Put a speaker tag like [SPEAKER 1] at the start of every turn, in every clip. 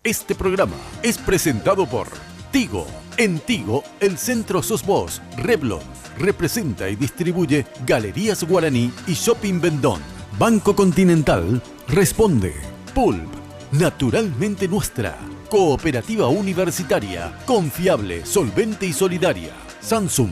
[SPEAKER 1] Este programa es presentado por Tigo. En Tigo, el centro sos vos. Revlon representa y distribuye Galerías Guaraní y Shopping Vendón. Banco Continental responde. Pulp, naturalmente nuestra. Cooperativa universitaria, confiable, solvente y solidaria. Samsung.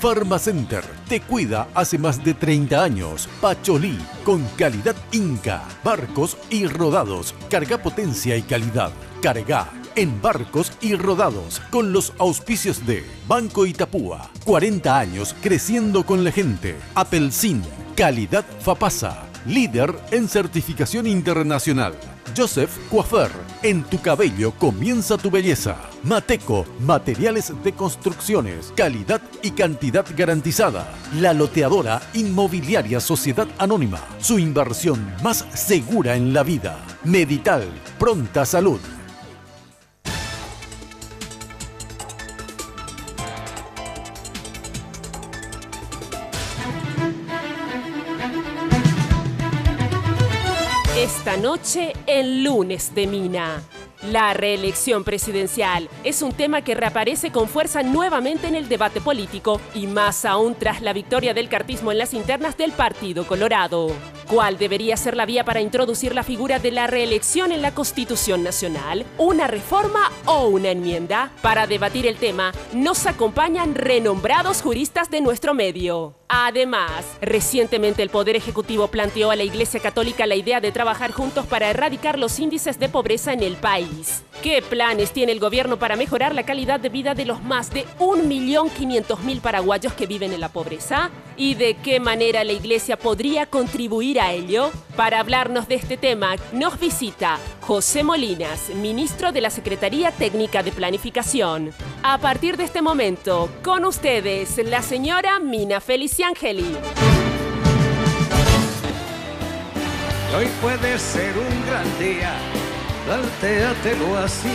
[SPEAKER 1] Pharmacenter, te cuida hace más de 30 años. Pacholí, con calidad Inca. Barcos y rodados, carga potencia y calidad. Carga en barcos y rodados, con los auspicios de Banco Itapúa. 40 años creciendo con la gente. Apelsin, calidad Fapasa. Líder en certificación internacional. Joseph Coiffeur, en tu cabello comienza tu belleza. Mateco, materiales de construcciones, calidad y cantidad garantizada. La Loteadora Inmobiliaria Sociedad Anónima, su inversión más segura en la vida. Medital, pronta salud.
[SPEAKER 2] Esta noche, en Lunes de Mina. La reelección presidencial es un tema que reaparece con fuerza nuevamente en el debate político y más aún tras la victoria del cartismo en las internas del Partido Colorado. ¿Cuál debería ser la vía para introducir la figura de la reelección en la Constitución Nacional? ¿Una reforma o una enmienda? Para debatir el tema, nos acompañan renombrados juristas de nuestro medio. Además, recientemente el Poder Ejecutivo planteó a la Iglesia Católica la idea de trabajar juntos para erradicar los índices de pobreza en el país. ¿Qué planes tiene el gobierno para mejorar la calidad de vida de los más de 1.500.000 paraguayos que viven en la pobreza? ¿Y de qué manera la Iglesia podría contribuir a ello? Para hablarnos de este tema, nos visita José Molinas, ministro de la Secretaría Técnica de Planificación. A partir de este momento, con ustedes, la señora Mina Feliciangeli.
[SPEAKER 3] Hoy puede ser un gran día, plantéatelo así.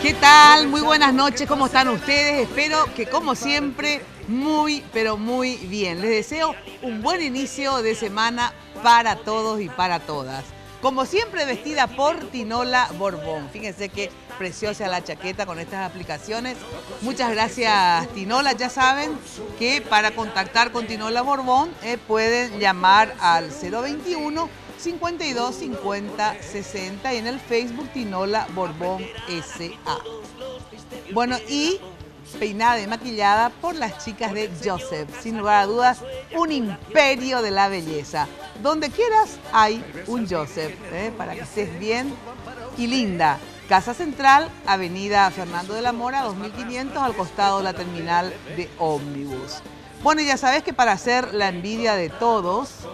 [SPEAKER 4] ¿Qué tal? Muy buenas noches, ¿cómo están ustedes? Espero que como siempre, muy, pero muy bien. Les deseo un buen inicio de semana para todos y para todas. Como siempre, vestida por Tinola Borbón. Fíjense qué preciosa la chaqueta con estas aplicaciones. Muchas gracias, Tinola. Ya saben que para contactar con Tinola Borbón pueden llamar al 021 52 50 60 y en el Facebook Tinola Borbón S.A. Bueno, y peinada y maquillada por las chicas de Joseph. Sin lugar a dudas, un imperio de la belleza. Donde quieras hay un Joseph, para que estés bien y linda. Casa Central, Avenida Fernando de la Mora, 2500, al costado de la terminal de ómnibus. Bueno, ya sabes que para hacer la envidia de todos,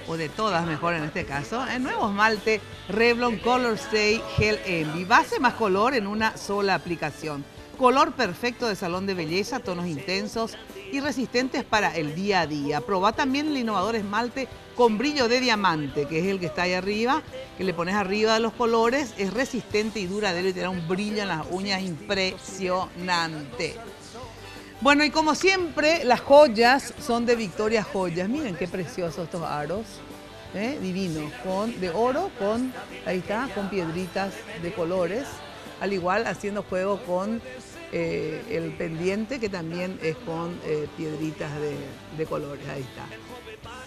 [SPEAKER 4] o de todas mejor en este caso, el nuevo esmalte Revlon Color Stay Gel Envy. Base más color en una sola aplicación. Color perfecto de salón de belleza, tonos intensos y resistentes para el día a día. Probá también el innovador esmalte con brillo de diamante, que es el que está ahí arriba, que le pones arriba de los colores, es resistente y duradero y te da un brillo en las uñas impresionante. Bueno, y como siempre, las joyas son de Victoria Joyas. Miren qué preciosos estos aros, divinos, de oro, ahí está, con piedritas de colores. Al igual haciendo juego con el pendiente, que también es con piedritas de colores. Ahí está.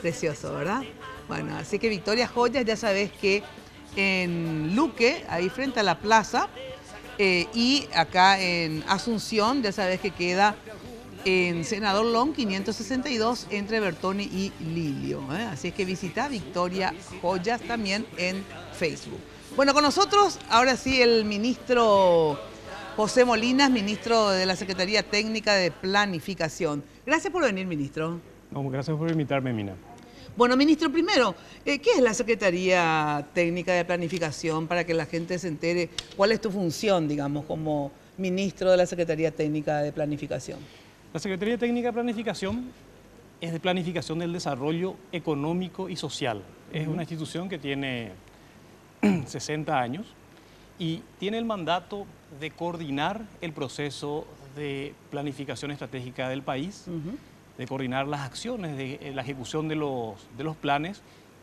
[SPEAKER 4] Precioso, ¿verdad? Bueno, así que Victoria Joyas, ya sabes que en Luque, ahí frente a la plaza, y acá en Asunción, ya sabes que queda en Senador Long 562 entre Bertoni y Lilio. Así es que visita Victoria Joyas también en Facebook. Bueno, con nosotros ahora sí el ministro José Molinas, ministro de la Secretaría Técnica de Planificación. Gracias por venir, ministro.
[SPEAKER 5] No, gracias por invitarme, Mina.
[SPEAKER 4] Bueno, ministro, primero, ¿qué es la Secretaría Técnica de Planificación para que la gente se entere cuál es tu función, digamos, como ministro de la Secretaría Técnica de Planificación?
[SPEAKER 5] La Secretaría Técnica de Planificación es de planificación del desarrollo económico y social. Es una institución que tiene 60 años y tiene el mandato de coordinar el proceso de planificación estratégica del país, de coordinar las acciones, de la ejecución de los planes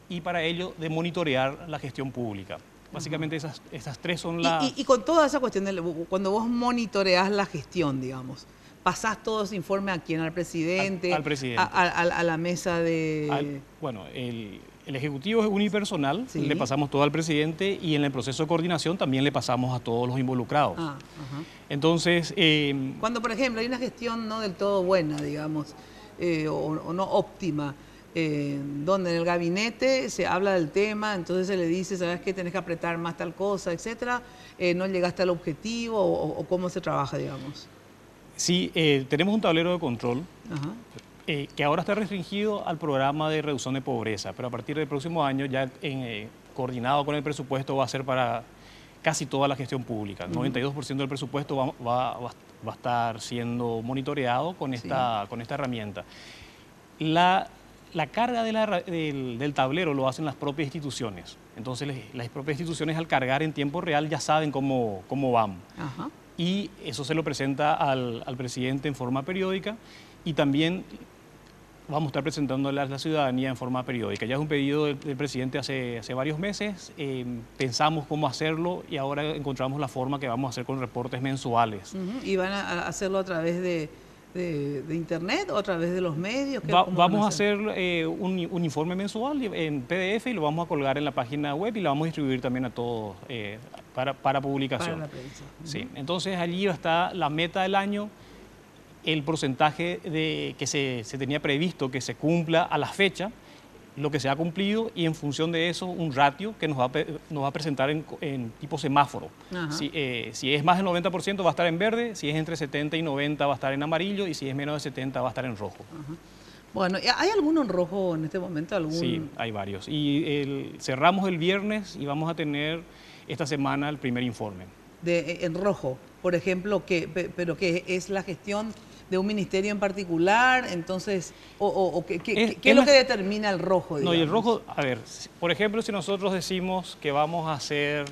[SPEAKER 5] y para ello de monitorear la gestión pública. Básicamente esas tres son las...
[SPEAKER 4] Y con toda esa cuestión, cuando vos monitoreás la gestión, digamos, ¿pasás todo ese informe a quién? ¿Al presidente?
[SPEAKER 5] Al presidente.
[SPEAKER 4] A la mesa de...?
[SPEAKER 5] Bueno, el Ejecutivo es unipersonal,
[SPEAKER 4] Sí.
[SPEAKER 5] le pasamos todo al presidente y en el proceso de coordinación también le pasamos a todos los involucrados.
[SPEAKER 4] Ajá.
[SPEAKER 5] Entonces...
[SPEAKER 4] Cuando, por ejemplo, hay una gestión no del todo buena, digamos, o no óptima, donde en el gabinete se habla del tema, entonces se le dice, ¿sabes qué? Tenés que apretar más tal cosa, etcétera, no llegaste al objetivo, o cómo se trabaja, digamos.
[SPEAKER 5] Sí, tenemos un tablero de control
[SPEAKER 4] Ajá.
[SPEAKER 5] que ahora está restringido al programa de reducción de pobreza, pero a partir del próximo año, ya coordinado con el presupuesto, va a ser para casi toda la gestión pública. El 92% del presupuesto va a estar siendo monitoreado con esta herramienta. La carga del tablero lo hacen las propias instituciones. Entonces, las propias instituciones, al cargar en tiempo real, ya saben cómo van.
[SPEAKER 4] Ajá.
[SPEAKER 5] Y eso se lo presenta al presidente en forma periódica, y también vamos a estar presentándole a la ciudadanía en forma periódica. Ya es un pedido del presidente hace varios meses, pensamos cómo hacerlo y ahora encontramos la forma que vamos a hacer con reportes mensuales.
[SPEAKER 4] ¿Y van a hacerlo a través de internet o a través de los medios?
[SPEAKER 5] Vamos a hacer un informe mensual en PDF y lo vamos a colgar en la página web y lo vamos a distribuir también a todos para publicación.
[SPEAKER 4] Para la prensa.
[SPEAKER 5] Sí, entonces allí está la meta del año, el porcentaje que se tenía previsto que se cumpla a la fecha, lo que se ha cumplido, y en función de eso un ratio que nos va a presentar en tipo semáforo. Si es más del 90% va a estar en verde, si es entre 70 y 90 va a estar en amarillo, y si es menos de 70 va a estar en rojo.
[SPEAKER 4] Ajá. Bueno, ¿hay alguno en rojo en este momento?
[SPEAKER 5] Sí, hay varios. Y cerramos el viernes y vamos a tener esta semana el primer informe.
[SPEAKER 4] En rojo, por ejemplo, pero que es la gestión de un ministerio en particular, entonces, ¿qué es lo que determina el rojo?
[SPEAKER 5] No, y el rojo, a ver, por ejemplo, si nosotros decimos que vamos a hacer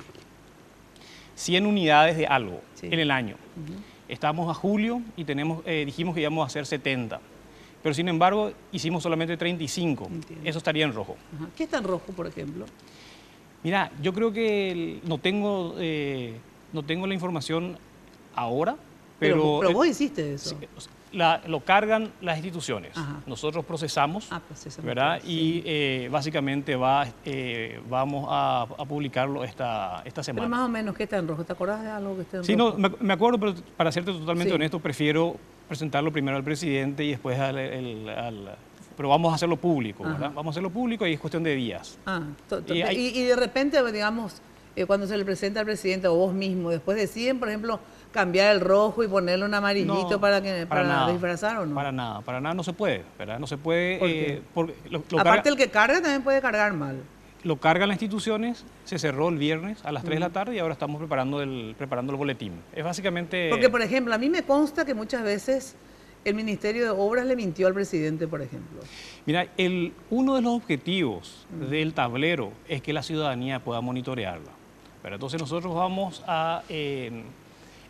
[SPEAKER 5] 100 unidades de algo en el año, estamos a julio y dijimos que íbamos a hacer 70, pero sin embargo hicimos solamente 35, eso estaría en rojo.
[SPEAKER 4] Ajá. ¿Qué está en rojo, por ejemplo?
[SPEAKER 5] Mira, yo creo que no tengo la información ahora, pero
[SPEAKER 4] vos hiciste eso.
[SPEAKER 5] Lo cargan las instituciones.
[SPEAKER 4] Ajá.
[SPEAKER 5] Nosotros procesamos,
[SPEAKER 4] procesamos,
[SPEAKER 5] ¿verdad?
[SPEAKER 4] sí.
[SPEAKER 5] Y básicamente vamos a publicarlo esta semana.
[SPEAKER 4] Pero más o menos, ¿qué está en rojo? ¿Te acordás de algo que esté en
[SPEAKER 5] Sí,
[SPEAKER 4] rojo?
[SPEAKER 5] no, me acuerdo, pero para serte totalmente
[SPEAKER 4] Sí.
[SPEAKER 5] honesto, prefiero presentarlo primero al presidente y después pero vamos a hacerlo público, ¿verdad?
[SPEAKER 4] Ajá.
[SPEAKER 5] Vamos a hacerlo público y es cuestión de días.
[SPEAKER 4] Y de repente, digamos, cuando se le presenta al presidente o vos mismo, después deciden, por ejemplo, cambiar el rojo y ponerle un amarillito
[SPEAKER 5] No,
[SPEAKER 4] para
[SPEAKER 5] nada,
[SPEAKER 4] disfrazar, ¿o no?
[SPEAKER 5] Para nada no se puede, ¿verdad? No se puede.
[SPEAKER 4] ¿Por qué?
[SPEAKER 5] Porque
[SPEAKER 4] Aparte, el que carga también puede cargar mal.
[SPEAKER 5] lo cargan las instituciones, se cerró el viernes a las 3 de la tarde y ahora estamos preparando el boletín. Es básicamente...
[SPEAKER 4] Porque, por ejemplo, a mí me consta que muchas veces el Ministerio de Obras le mintió al presidente, por ejemplo.
[SPEAKER 5] Mira, uno de los objetivos del tablero es que la ciudadanía pueda monitorearla. Pero entonces nosotros vamos a...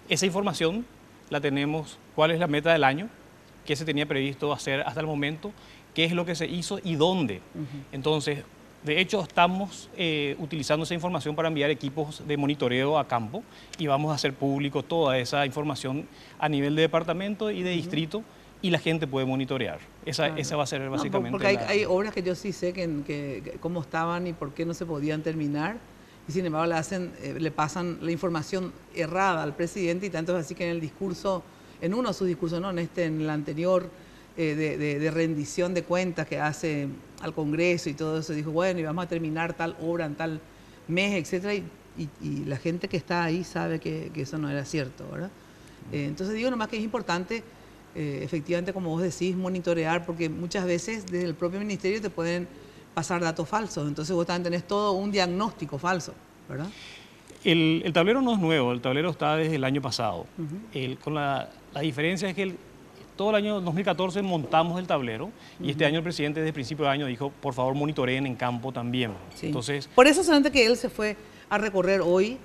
[SPEAKER 5] esa información la tenemos, cuál es la meta del año, qué se tenía previsto hacer hasta el momento, qué es lo que se hizo y dónde. Entonces, de hecho, estamos utilizando esa información para enviar equipos de monitoreo a campo y vamos a hacer público toda esa información a nivel de departamento y de distrito, y la gente puede monitorear. Esa va a ser básicamente...
[SPEAKER 4] No, porque hay obras que yo sí sé que cómo estaban y por qué no se podían terminar, y sin embargo le pasan la información errada al presidente, y tanto es así que en el discurso, en uno de sus discursos, no en el anterior, de rendición de cuentas que hace al Congreso y todo eso, dijo, bueno, y vamos a terminar tal obra en tal mes, etcétera, y la gente que está ahí sabe que eso no era cierto, ¿verdad? Entonces digo nomás que es importante, efectivamente, como vos decís, monitorear, porque muchas veces desde el propio ministerio te pueden pasar datos falsos, entonces vos también tenés todo un diagnóstico falso, ¿verdad?
[SPEAKER 5] El tablero no es nuevo, el tablero está desde el año pasado. Con la diferencia es que todo el año 2014 montamos el tablero y este año el presidente desde el principio de año dijo, por favor monitoreen en campo también.
[SPEAKER 4] Sí.
[SPEAKER 5] Entonces,
[SPEAKER 4] por eso solamente que él se fue a recorrer hoy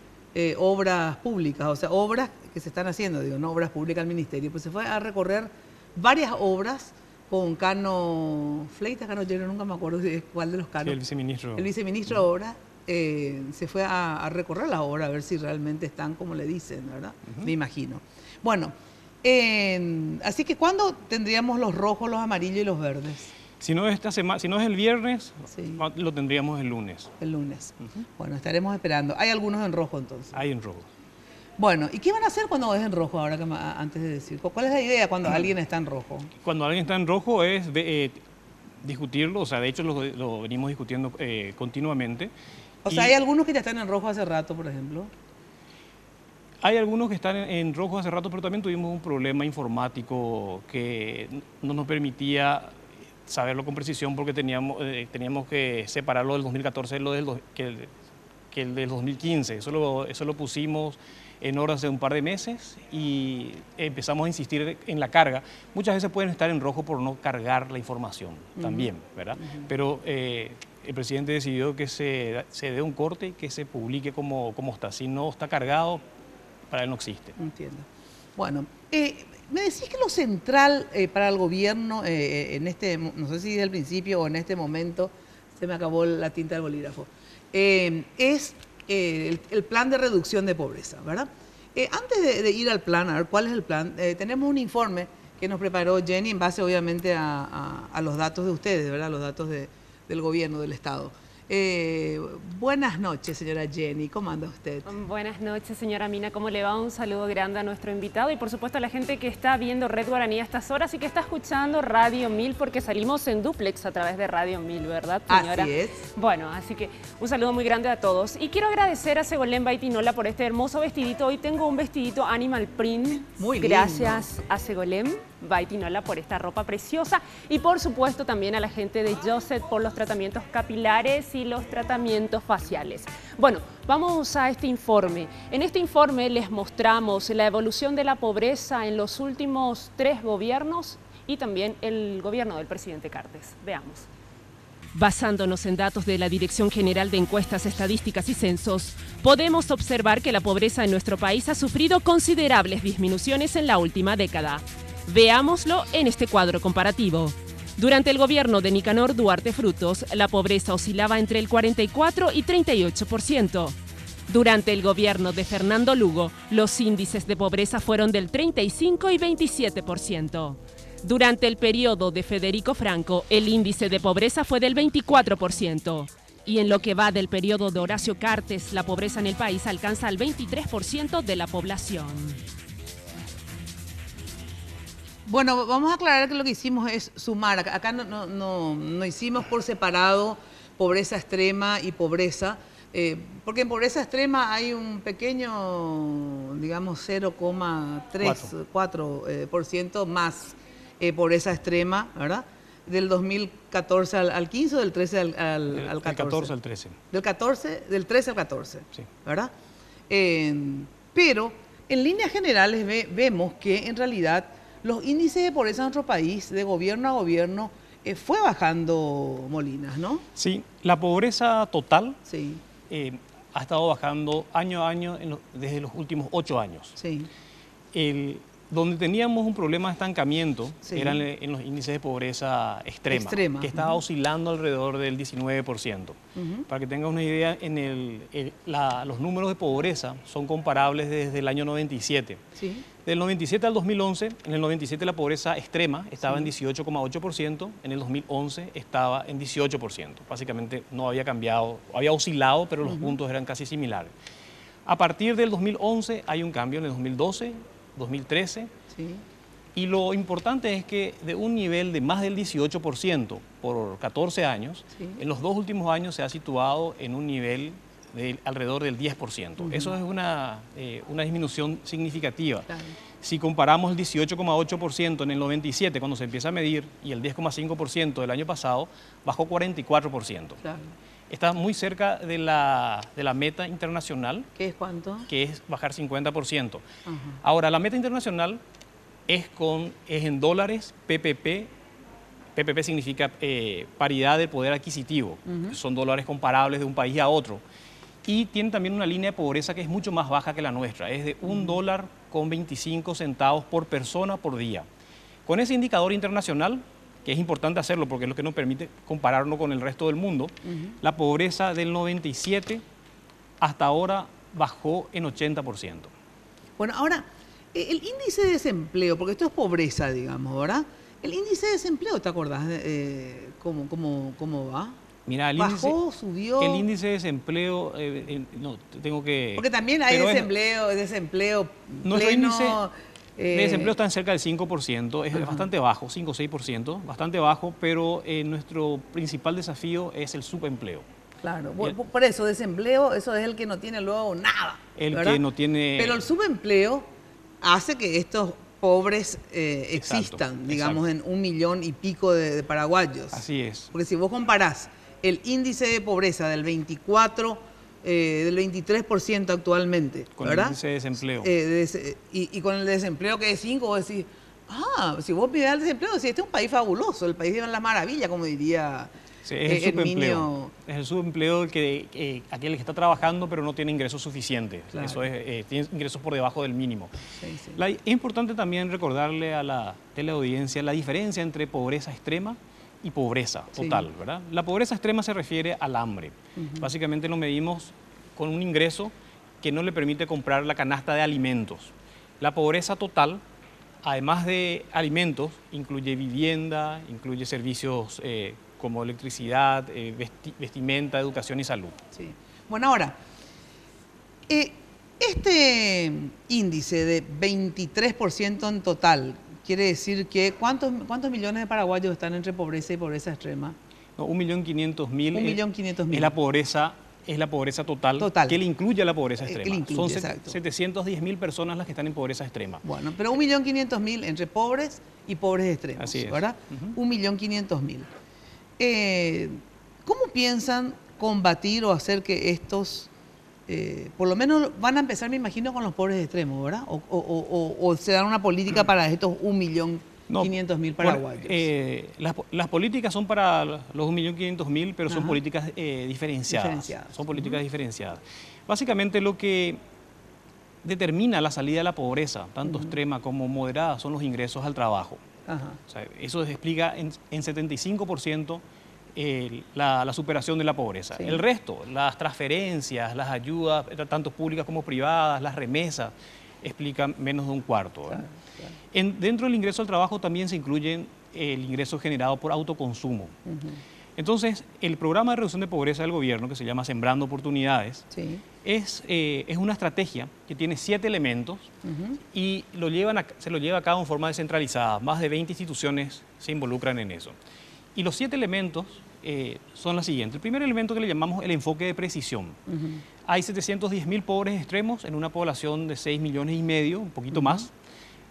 [SPEAKER 4] obras públicas, o sea, obras que se están haciendo, digo, no obras públicas al ministerio, pues se fue a recorrer varias obras con Cano Fleitas, Cano Llero, nunca me acuerdo cuál de los Canos.
[SPEAKER 5] sí, el viceministro.
[SPEAKER 4] El viceministro de Obras, se fue a recorrer la obra a ver si realmente están como le dicen, ¿verdad? Me imagino. Bueno, así que ¿cuándo tendríamos los rojos, los amarillos y los verdes?
[SPEAKER 5] Si no es esta semana, si no es el viernes,
[SPEAKER 4] Sí.
[SPEAKER 5] lo tendríamos el lunes.
[SPEAKER 4] El lunes. Bueno, estaremos esperando. ¿Hay algunos en rojo entonces?
[SPEAKER 5] Hay en rojo.
[SPEAKER 4] Bueno, ¿y qué van a hacer cuando es en rojo ahora antes de decir? ¿Cuál es la idea cuando alguien está en rojo?
[SPEAKER 5] Cuando alguien está en rojo es discutirlo, o sea, de hecho lo venimos discutiendo continuamente.
[SPEAKER 4] O sea, hay algunos que ya están en rojo hace rato, por ejemplo.
[SPEAKER 5] Hay algunos que están en rojo hace rato, pero también tuvimos un problema informático que no nos permitía saberlo con precisión porque teníamos que separarlo del 2014 de que el del 2015. Eso lo pusimos en horas de un par de meses y empezamos a insistir en la carga. Muchas veces pueden estar en rojo por no cargar la información también, ¿verdad? Pero el presidente decidió que se dé un corte y que se publique como está. Si no está cargado, para él no existe.
[SPEAKER 4] Entiendo. Bueno, me decís que lo central para el gobierno, no sé si desde el principio o en este momento, se me acabó la tinta del bolígrafo, es el plan de reducción de pobreza, ¿verdad? Antes de ir al plan, a ver cuál es el plan, tenemos un informe que nos preparó Jenny en base obviamente a los datos de ustedes, ¿verdad? Los datos del gobierno, del Estado. Buenas noches, señora Jenny, ¿cómo anda usted?
[SPEAKER 2] Buenas noches, señora Mina, ¿cómo le va? Un saludo grande a nuestro invitado y por supuesto a la gente que está viendo Red Guaraní a estas horas y que está escuchando Radio 1000 porque salimos en duplex a través de Radio 1000, ¿verdad, señora?
[SPEAKER 4] Así es.
[SPEAKER 2] Bueno, así que un saludo muy grande a todos y quiero agradecer a Segolén Baitinola por este hermoso vestidito. Hoy tengo un vestidito animal print.
[SPEAKER 4] Muy lindo.
[SPEAKER 2] Gracias a Segolén Baitinola por esta ropa preciosa y por supuesto también a la gente de Joseph por los tratamientos capilares y los tratamientos faciales. Bueno, vamos a este informe. En este informe les mostramos la evolución de la pobreza en los últimos 3 gobiernos y también el gobierno del presidente Cartes. Veamos. Basándonos en datos de la Dirección General de Encuestas, Estadísticas y Censos, podemos observar que la pobreza en nuestro país ha sufrido considerables disminuciones en la última década. Veámoslo en este cuadro comparativo. Durante el gobierno de Nicanor Duarte Frutos, la pobreza oscilaba entre el 44 y 38%. Durante el gobierno de Fernando Lugo, los índices de pobreza fueron del 35 y 27%. Durante el periodo de Federico Franco, el índice de pobreza fue del 24%. Y en lo que va del periodo de Horacio Cartes, la pobreza en el país alcanza el 23% de la población.
[SPEAKER 4] Bueno, vamos a aclarar que lo que hicimos es sumar. Acá no hicimos por separado pobreza extrema y pobreza, porque en pobreza extrema hay un pequeño, digamos, 0,4% más pobreza extrema, ¿verdad? Del 2014 al 15 o del 13 al 14.
[SPEAKER 5] Del 14 al 13.
[SPEAKER 4] Del 13 al 14,
[SPEAKER 5] sí.
[SPEAKER 4] ¿Verdad? Pero en líneas generales vemos que en realidad los índices de pobreza en nuestro país, de gobierno a gobierno, fue bajando Molinas, ¿no?
[SPEAKER 5] Sí, la pobreza total
[SPEAKER 4] Sí,
[SPEAKER 5] ha estado bajando año a año desde los últimos 8 años.
[SPEAKER 4] sí.
[SPEAKER 5] Donde teníamos un problema de estancamiento
[SPEAKER 4] Sí.
[SPEAKER 5] eran en los índices de pobreza extrema, que estaba oscilando alrededor del 19%. Para que tengan una idea, los números de pobreza son comparables desde el año 97.
[SPEAKER 4] Sí.
[SPEAKER 5] Del 97 al 2011, en el 97 la pobreza extrema estaba en 18,8%, en el 2011 estaba en 18%. Básicamente no había cambiado, había oscilado, pero los puntos eran casi similares. A partir del 2011 hay un cambio en el 2012, 2013,
[SPEAKER 4] Sí.
[SPEAKER 5] y lo importante es que de un nivel de más del 18% por 14 años,
[SPEAKER 4] Sí.
[SPEAKER 5] en los 2 últimos años se ha situado en un nivel de alrededor del 10%. Eso es una disminución significativa.
[SPEAKER 4] Claro.
[SPEAKER 5] Si comparamos el 18,8% en el 97, cuando se empieza a medir, y el 10,5% del año pasado, bajó 44%.
[SPEAKER 4] Claro.
[SPEAKER 5] Está muy cerca de la meta internacional,
[SPEAKER 4] ¿Qué es cuánto?
[SPEAKER 5] que es bajar 50%.
[SPEAKER 4] Ajá.
[SPEAKER 5] Ahora, la meta internacional es en dólares PPP. PPP significa paridad de poder adquisitivo. Son dólares comparables de un país a otro. Y tiene también una línea de pobreza que es mucho más baja que la nuestra. Es de $1,25 por persona por día. Con ese indicador internacional, que es importante hacerlo porque es lo que nos permite compararnos con el resto del mundo, la pobreza del 97 hasta ahora bajó en 80%.
[SPEAKER 4] Bueno, ahora, el índice de desempleo, porque esto es pobreza, digamos, ¿verdad? El índice de desempleo, ¿te acordás cómo va?
[SPEAKER 5] Mira,
[SPEAKER 4] ¿Bajó, subió?
[SPEAKER 5] El índice de desempleo, no, tengo que...
[SPEAKER 4] Porque también hay desempleo
[SPEAKER 5] nuestro
[SPEAKER 4] pleno,
[SPEAKER 5] índice de desempleo está en cerca del 5%, es bastante bajo, 5 o 6%, bastante bajo, pero nuestro principal desafío es el subempleo.
[SPEAKER 4] Claro, por eso, desempleo, eso es el que no tiene luego nada.
[SPEAKER 5] ¿Verdad? Que no tiene...
[SPEAKER 4] Pero el subempleo hace que estos pobres existan,
[SPEAKER 5] exacto,
[SPEAKER 4] digamos,
[SPEAKER 5] exacto.
[SPEAKER 4] en 1 millón y pico de paraguayos.
[SPEAKER 5] Así es.
[SPEAKER 4] Porque si vos comparás el índice de pobreza del 23% actualmente,
[SPEAKER 5] con
[SPEAKER 4] ¿verdad?
[SPEAKER 5] el índice de desempleo.
[SPEAKER 4] Y con el desempleo que es 5, vos decís, si vos mirás el desempleo, decís, este es un país fabuloso, el país de las maravillas, como diría...
[SPEAKER 5] Sí, es el subempleo. Es el subempleo aquel que está trabajando pero no tiene ingresos suficientes. Claro. Eso es, tiene ingresos por debajo del mínimo. Sí, sí. Es importante también recordarle a la teleaudiencia la diferencia entre pobreza extrema y pobreza total, ¿verdad? La pobreza extrema se refiere al hambre. Básicamente lo medimos con un ingreso que no le permite comprar la canasta de alimentos. La pobreza total, además de alimentos, incluye vivienda, incluye servicios como electricidad, vestimenta, educación y salud.
[SPEAKER 4] Sí. Bueno, ahora, este índice de 23% en total, quiere decir que ¿cuántos millones de paraguayos están entre pobreza y pobreza extrema?
[SPEAKER 5] No, 1.500.000.
[SPEAKER 4] 1.500.000.
[SPEAKER 5] Es la pobreza total, que le incluye a la pobreza extrema. Son 710.000 personas las que están en pobreza extrema.
[SPEAKER 4] Bueno, pero 1.500.000 entre pobres y pobres extremos,
[SPEAKER 5] así es,
[SPEAKER 4] ¿verdad? 1.500.000. ¿Cómo piensan combatir o hacer que estos, por lo menos van a empezar, me imagino, con los pobres extremos, ¿verdad? O se dan una política para estos 1.500.000 paraguayos?
[SPEAKER 5] Las políticas son para los 1.500.000, pero son políticas diferenciadas. Son políticas diferenciadas. Básicamente lo que determina la salida de la pobreza, tanto extrema como moderada, son los ingresos al trabajo. O sea, eso explica en 75% la superación de la pobreza. Sí. El resto, las transferencias, las ayudas, tanto públicas como privadas, las remesas, explican menos de un cuarto. Claro, claro. Dentro del ingreso al trabajo también se incluye el ingreso generado por autoconsumo. Entonces, el programa de reducción de pobreza del gobierno, que se llama Sembrando Oportunidades, es una estrategia que tiene 7 elementos y se lo lleva a cabo en forma descentralizada. Más de 20 instituciones se involucran en eso. Y los 7 elementos son los siguientes. El primer elemento que le llamamos el enfoque de precisión. Hay 710.000 pobres extremos en una población de 6,5 millones, un poquito más.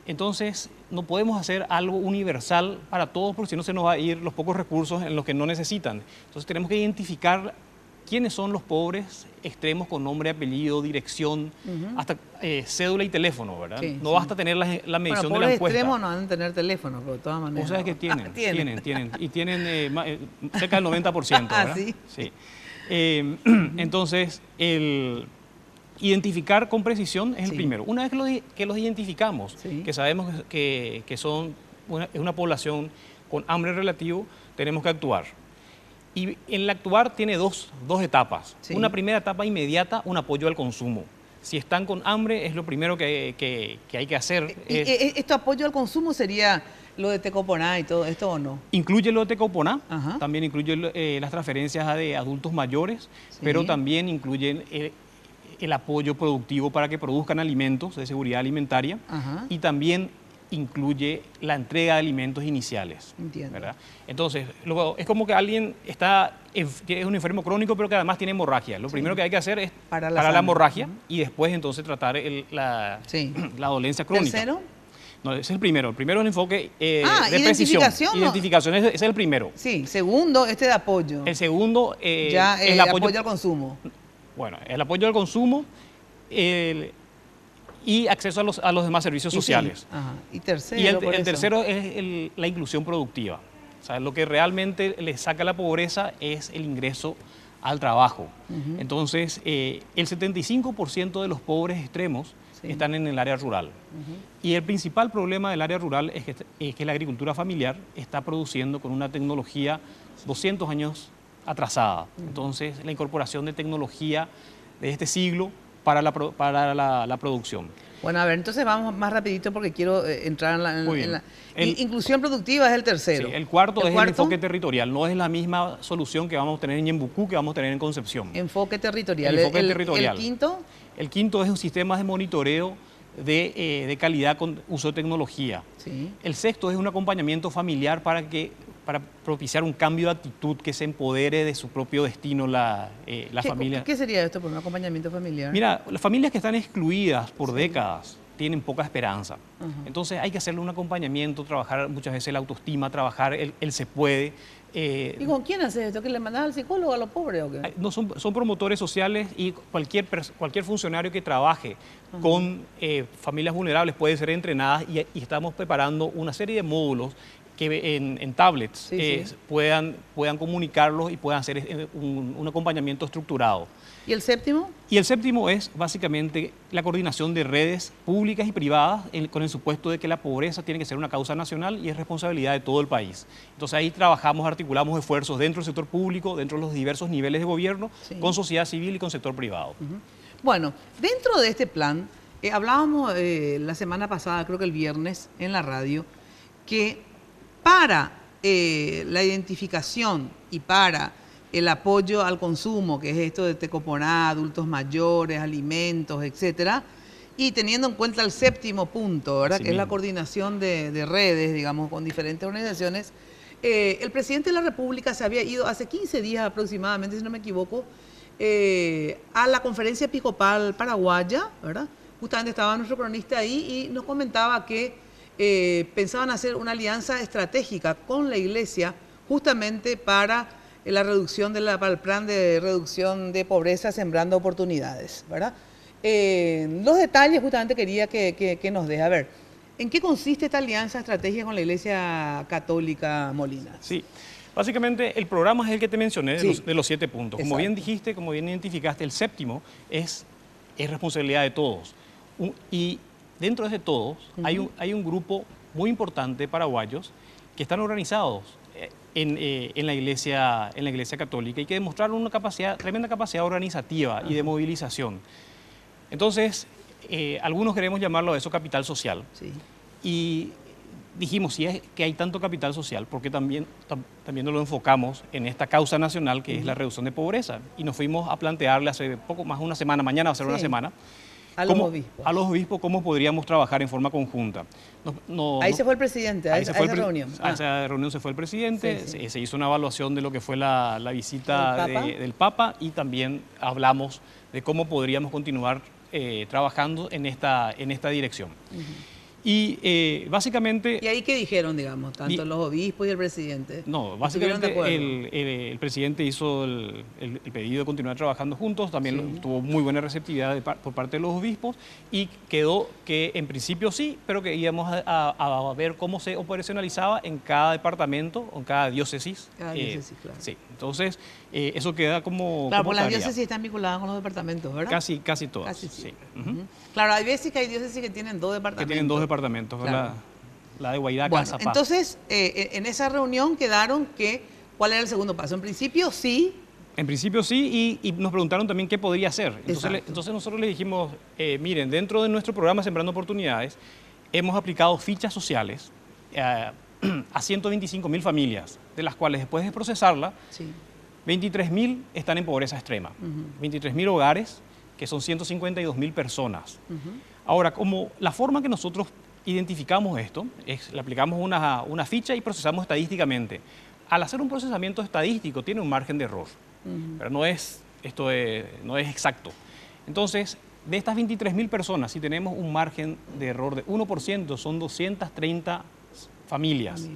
[SPEAKER 5] Entonces, no podemos hacer algo universal para todos porque si no se nos va a ir los pocos recursos en los que no necesitan. Entonces, tenemos que identificar quiénes son los pobres extremos con nombre, apellido, dirección, hasta cédula y teléfono, ¿verdad? Sí, no basta tener la medición de la encuesta.
[SPEAKER 4] Pobres extremos no van a tener teléfono, pero de todas maneras.
[SPEAKER 5] O sea, que tienen. Y tienen cerca del 90%, ¿verdad? Sí. Entonces, identificar con precisión es el primero. Una vez que los identificamos, que sabemos que es una población con hambre relativo, tenemos que actuar. Y en el actuar tiene dos etapas. Una primera etapa inmediata, un apoyo al consumo. Si están con hambre, es lo primero que hay que hacer.
[SPEAKER 4] ¿Esto apoyo al consumo sería lo de Tecoponá y todo esto o no?
[SPEAKER 5] Incluye lo de Tecoponá, también incluye las transferencias de adultos mayores, pero también incluyen el apoyo productivo para que produzcan alimentos de seguridad alimentaria y también incluye la entrega de alimentos iniciales.
[SPEAKER 4] Entiendo.
[SPEAKER 5] ¿Verdad? Entonces, es como que alguien es un enfermo crónico, pero que además tiene hemorragia. Lo primero que hay que hacer es parar la hemorragia y después entonces tratar la dolencia crónica.
[SPEAKER 4] ¿Tercero?
[SPEAKER 5] No, ese es el primero. El primero es el enfoque de precisión. Identificación, ese es el primero.
[SPEAKER 4] Sí, segundo, de apoyo.
[SPEAKER 5] El segundo es
[SPEAKER 4] el apoyo al consumo.
[SPEAKER 5] Bueno, el apoyo al consumo y acceso a los demás servicios sociales.
[SPEAKER 4] Y tercero,
[SPEAKER 5] y el tercero es la inclusión productiva. O sea, lo que realmente le saca la pobreza es el ingreso al trabajo. Entonces, el 75% de los pobres extremos están en el área rural. Y el principal problema del área rural es que la agricultura familiar está produciendo con una tecnología 200 años atrasada. Entonces, la incorporación de tecnología de este siglo para la producción.
[SPEAKER 4] Bueno, a ver, entonces vamos más rapidito porque quiero entrar en la inclusión productiva es el tercero.
[SPEAKER 5] Sí, el cuarto es el enfoque territorial. No es la misma solución que vamos a tener en Ñembucú que vamos a tener en Concepción.
[SPEAKER 4] Enfoque territorial.
[SPEAKER 5] El enfoque territorial.
[SPEAKER 4] ¿El quinto?
[SPEAKER 5] El quinto es un sistema de monitoreo de calidad con uso de tecnología.
[SPEAKER 4] Sí.
[SPEAKER 5] El sexto es un acompañamiento familiar para propiciar un cambio de actitud, que se empodere de su propio destino la familia.
[SPEAKER 4] ¿Qué sería esto por un acompañamiento familiar?
[SPEAKER 5] Mira, las familias que están excluidas por décadas tienen poca esperanza. Entonces hay que hacerle un acompañamiento, trabajar muchas veces la autoestima, trabajar el se puede.
[SPEAKER 4] ¿Y con quién haces esto? ¿Que le mandas al psicólogo a los pobres o qué?
[SPEAKER 5] No, son promotores sociales y cualquier funcionario que trabaje con familias vulnerables puede ser entrenadas y estamos preparando una serie de módulos que en tablets puedan comunicarlos y puedan hacer un acompañamiento estructurado.
[SPEAKER 4] ¿Y el séptimo?
[SPEAKER 5] Y el séptimo es básicamente la coordinación de redes públicas y privadas con el supuesto de que la pobreza tiene que ser una causa nacional y es responsabilidad de todo el país. Entonces ahí trabajamos, articulamos esfuerzos dentro del sector público, dentro de los diversos niveles de gobierno, con sociedad civil y con sector privado.
[SPEAKER 4] Bueno, dentro de este plan, hablábamos la semana pasada, creo que el viernes, en la radio, que para la identificación y para el apoyo al consumo, que es esto de Tecoponá, adultos mayores, alimentos, etcétera, y teniendo en cuenta el séptimo punto, ¿verdad? Que es la coordinación de redes, digamos, con diferentes organizaciones, el presidente de la República se había ido hace 15 días aproximadamente, si no me equivoco, a la conferencia episcopal paraguaya, ¿verdad? Justamente estaba nuestro cronista ahí y nos comentaba que pensaban hacer una alianza estratégica con la Iglesia justamente para la reducción para el plan de reducción de pobreza, sembrando oportunidades, ¿verdad? Los detalles justamente quería que nos dé. A ver, ¿en qué consiste esta alianza estratégica con la Iglesia Católica Molina?
[SPEAKER 5] Sí, básicamente el programa es el que te mencioné de los 7 puntos. Como bien dijiste, como bien identificaste, el séptimo es responsabilidad de todos. Y dentro de todos hay un grupo muy importante de paraguayos que están organizados en la iglesia católica y que demostraron una tremenda capacidad organizativa y de movilización. Entonces, algunos queremos llamarlo a eso capital social.
[SPEAKER 4] Sí.
[SPEAKER 5] Y dijimos, si es que hay tanto capital social, porque también nos lo enfocamos en esta causa nacional que es la reducción de pobreza. Y nos fuimos a plantearle hace poco más de una semana, mañana va a ser una semana, a los obispos cómo podríamos trabajar en forma conjunta.
[SPEAKER 4] Ahí se fue el presidente, a esa reunión.
[SPEAKER 5] A esa reunión se fue el presidente, se hizo una evaluación de lo que fue la visita del Papa y también hablamos de cómo podríamos continuar trabajando en esta dirección. Y básicamente...
[SPEAKER 4] ¿Y ahí qué dijeron, digamos, tanto los obispos y el presidente?
[SPEAKER 5] No, básicamente el presidente hizo el pedido de continuar trabajando juntos, también tuvo muy buena receptividad por parte de los obispos y quedó que en principio sí, pero que íbamos a ver cómo se operacionalizaba en cada departamento o en cada diócesis.
[SPEAKER 4] Cada diócesis, claro.
[SPEAKER 5] Sí, entonces eso queda como...
[SPEAKER 4] Claro, porque las diócesis están vinculadas con los departamentos, ¿verdad?
[SPEAKER 5] Casi todas.
[SPEAKER 4] Casi sí. Claro, hay veces que hay diócesis que tienen 2 departamentos.
[SPEAKER 5] Que tienen 2 departamentos, claro. la de Guairaca,
[SPEAKER 4] bueno,
[SPEAKER 5] Zapá.
[SPEAKER 4] Entonces, en esa reunión quedaron ¿cuál era el segundo paso? En principio sí.
[SPEAKER 5] En principio sí, y nos preguntaron también qué podría hacer. Entonces nosotros le dijimos, miren, dentro de nuestro programa Sembrando Oportunidades, hemos aplicado fichas sociales a 125.000 familias, de las cuales después de procesarla, 23.000 están en pobreza extrema. 23.000 hogares, que son 152.000 personas. Ahora, como la forma que nosotros identificamos esto, le aplicamos una ficha y procesamos estadísticamente. Al hacer un procesamiento estadístico tiene un margen de error, pero no es exacto. Entonces, de estas 23.000 personas, si tenemos un margen de error de 1%, son 230 familias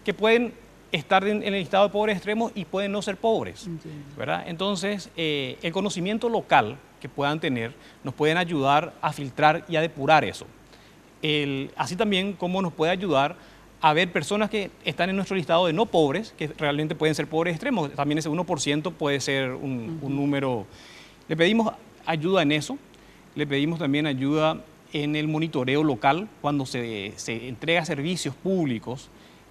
[SPEAKER 5] que pueden estar en el estado de pobres extremos y pueden no ser pobres, ¿verdad? Entonces, el conocimiento local que puedan tener nos pueden ayudar a filtrar y a depurar eso. Así también como nos puede ayudar haber personas que están en nuestro listado de no pobres, que realmente pueden ser pobres extremos. También ese 1% puede ser un número. Le pedimos ayuda en eso, le pedimos también ayuda en el monitoreo local, cuando se entrega servicios públicos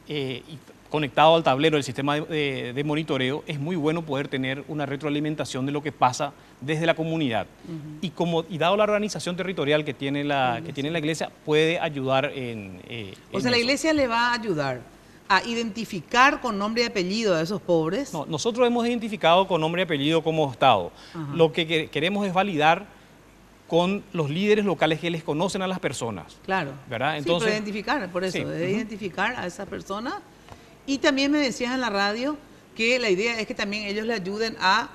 [SPEAKER 5] y conectado al tablero del sistema de monitoreo, es muy bueno poder tener una retroalimentación de lo que pasa desde la comunidad. Y dado la organización territorial que tiene la iglesia, puede ayudar en
[SPEAKER 4] O sea, la iglesia le va a ayudar a identificar con nombre y apellido a esos pobres.
[SPEAKER 5] No, nosotros hemos identificado con nombre y apellido como Estado. Lo que queremos es validar con los líderes locales que les conocen a las personas.
[SPEAKER 4] Claro.
[SPEAKER 5] ¿Verdad?
[SPEAKER 4] Entonces, sí, pero identificar, por eso, debe identificar a esa persona. Y también me decías en la radio que la idea es que también ellos le ayuden a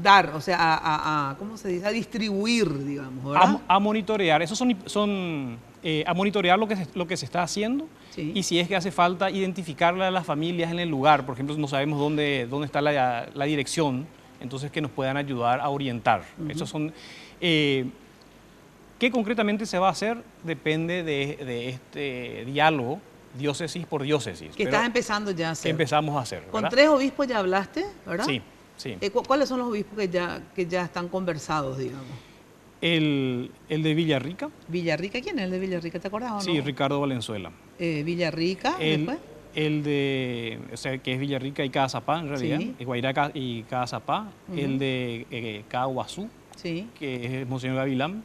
[SPEAKER 4] dar, o sea, a ¿cómo se dice? A distribuir, digamos, ¿verdad?
[SPEAKER 5] A monitorear. Esos son a monitorear lo que se está haciendo. Sí. Y si es que hace falta identificarle a las familias en el lugar, por ejemplo, no sabemos dónde está la dirección, entonces que nos puedan ayudar a orientar. Esos son... ¿Qué concretamente se va a hacer? Depende de este diálogo diócesis por diócesis.
[SPEAKER 4] Que estás empezando ya a hacer.
[SPEAKER 5] Que empezamos a hacer, ¿verdad?
[SPEAKER 4] Con 3 obispos ya hablaste, ¿verdad?
[SPEAKER 5] Sí, sí.
[SPEAKER 4] ¿Cuáles son los obispos que ya están conversados, digamos?
[SPEAKER 5] El de Villarrica.
[SPEAKER 4] ¿Villarrica? ¿Quién es el de Villarrica? ¿Te acordás o no?
[SPEAKER 5] Sí, Ricardo Valenzuela.
[SPEAKER 4] Villarrica, después.
[SPEAKER 5] El de, o sea, que es Villarrica y Cazapá, en realidad.
[SPEAKER 4] Sí.
[SPEAKER 5] Guairá y Cazapá. El de Caguazú,
[SPEAKER 4] sí,
[SPEAKER 5] que es Monseñor Gavilán.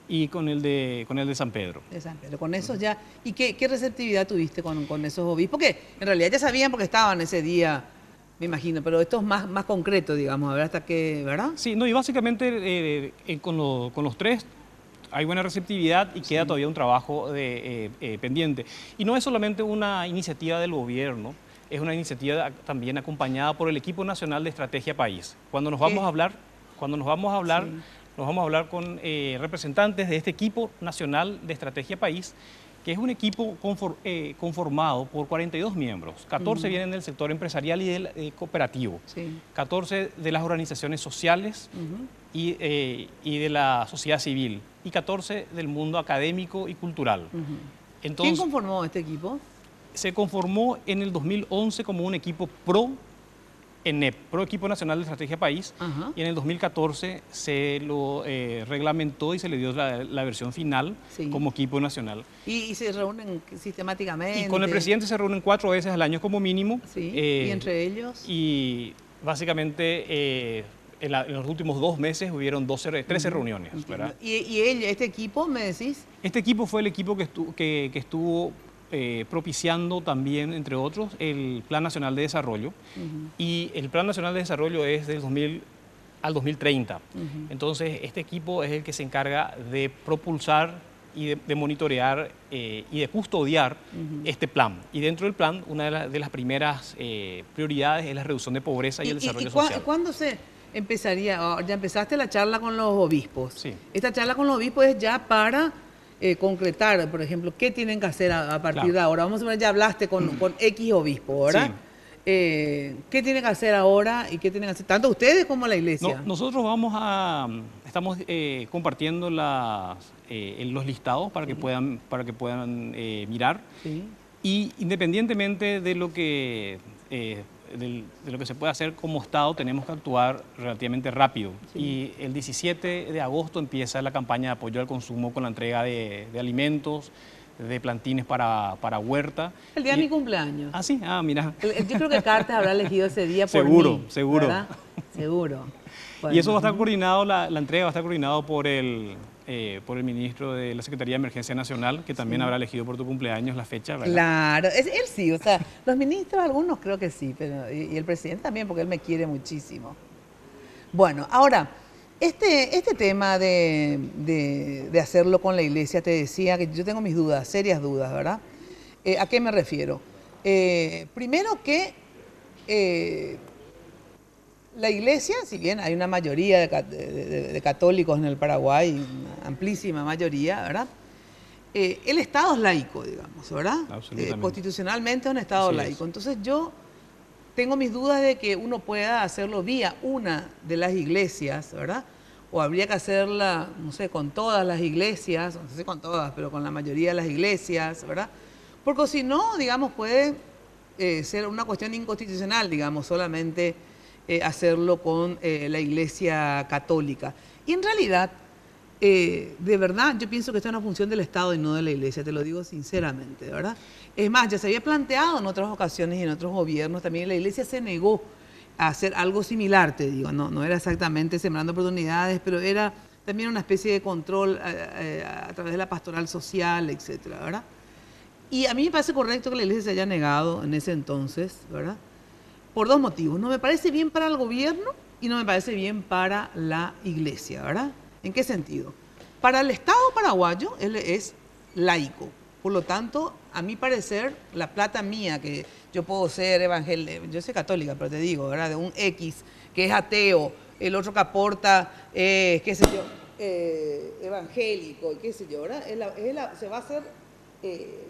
[SPEAKER 5] Y con el de San Pedro.
[SPEAKER 4] De San Pedro, con esos ya. ¿Y qué receptividad tuviste con esos obispos? Porque en realidad ya sabían porque estaban ese día, me imagino, pero esto es más concreto, digamos, a ver hasta qué, ¿verdad?
[SPEAKER 5] Sí, no, y básicamente con los 3 hay buena receptividad y queda todavía un trabajo pendiente. Y no es solamente una iniciativa del gobierno, es una iniciativa también acompañada por el Equipo Nacional de Estrategia País. Cuando nos vamos a hablar, nos vamos a hablar con representantes de este equipo nacional de Estrategia País, que es un equipo conformado por 42 miembros. 14 vienen del sector empresarial y del cooperativo, 14 de las organizaciones sociales y de la sociedad civil, y 14 del mundo académico y cultural. Entonces,
[SPEAKER 4] ¿quién conformó este equipo?
[SPEAKER 5] Se conformó en el 2011 como un equipo ENEP, Equipo Nacional de Estrategia País, y en el 2014 se lo reglamentó y se le dio la versión final como equipo nacional.
[SPEAKER 4] ¿Y se reúnen sistemáticamente?
[SPEAKER 5] Y con el presidente se reúnen 4 veces al año como mínimo.
[SPEAKER 4] Sí. ¿Y entre ellos?
[SPEAKER 5] Y básicamente en los últimos 2 meses hubieron 13 reuniones. ¿Verdad?
[SPEAKER 4] ¿Y este equipo, me decís?
[SPEAKER 5] Este equipo fue el equipo que estuvo propiciando también, entre otros, el Plan Nacional de Desarrollo. Y el Plan Nacional de Desarrollo es del 2000 al 2030. Entonces, este equipo es el que se encarga de propulsar y de monitorear y de custodiar este plan. Y dentro del plan, una de las primeras prioridades es la reducción de pobreza y el desarrollo social.
[SPEAKER 4] ¿Cuándo se empezaría? Ya empezaste la charla con los obispos.
[SPEAKER 5] Sí.
[SPEAKER 4] Esta charla con los obispos es ya para concretar, por ejemplo, qué tienen que hacer a partir de ahora. Vamos a ver, ya hablaste con X obispo, ¿verdad? Sí. ¿Qué tienen que hacer ahora y qué tienen que hacer tanto ustedes como la iglesia?
[SPEAKER 5] Nosotros estamos compartiendo los listados para que puedan mirar. Sí. Y independientemente de lo que se puede hacer como Estado, tenemos que actuar relativamente rápido. Sí. Y el 17 de agosto empieza la campaña de apoyo al consumo con la entrega de alimentos, de plantines para huerta.
[SPEAKER 4] El día de mi cumpleaños.
[SPEAKER 5] Ah, sí, mira.
[SPEAKER 4] Yo creo que Cartes habrá elegido ese día por
[SPEAKER 5] seguro,
[SPEAKER 4] mí,
[SPEAKER 5] seguro.
[SPEAKER 4] ¿verdad? Seguro.
[SPEAKER 5] Bueno, y eso va a estar coordinado, la entrega va a estar coordinado por el ministro de la Secretaría de Emergencia Nacional, que también habrá elegido por tu cumpleaños la fecha, ¿verdad?
[SPEAKER 4] Claro, él sí, o sea, los ministros algunos creo que sí, pero y el presidente también, porque él me quiere muchísimo. Bueno, ahora, este tema de hacerlo con la iglesia, te decía que yo tengo mis dudas, serias dudas, ¿verdad? ¿A qué me refiero? Primero que la iglesia, si bien hay una mayoría de católicos en el Paraguay, una amplísima mayoría, ¿verdad? El Estado es laico, digamos, ¿verdad? Constitucionalmente es un Estado laico. Entonces yo tengo mis dudas de que uno pueda hacerlo vía una de las iglesias, ¿verdad? O habría que hacerla, no sé, con todas las iglesias, no sé con todas, pero con la mayoría de las iglesias, ¿verdad? Porque si no, digamos, puede ser una cuestión inconstitucional, digamos, solamente hacerlo con la Iglesia Católica. Y en realidad, de verdad, yo pienso que esto es una función del Estado y no de la Iglesia, te lo digo sinceramente, ¿verdad? Es más, ya se había planteado en otras ocasiones y en otros gobiernos, también la Iglesia se negó a hacer algo similar, te digo, no era exactamente sembrando oportunidades, pero era también una especie de control a través de la pastoral social, etcétera, ¿verdad? Y a mí me parece correcto que la Iglesia se haya negado en ese entonces, ¿verdad? Por dos motivos. No me parece bien para el gobierno y no me parece bien para la Iglesia, ¿verdad? ¿En qué sentido? Para el Estado paraguayo, él es laico. Por lo tanto, a mi parecer, la plata mía, que yo puedo ser evangélica, yo soy católica, pero te digo, ¿verdad? De un X, que es ateo, el otro que aporta, qué sé yo, evangélico, qué sé yo, ¿verdad? Se va a hacer,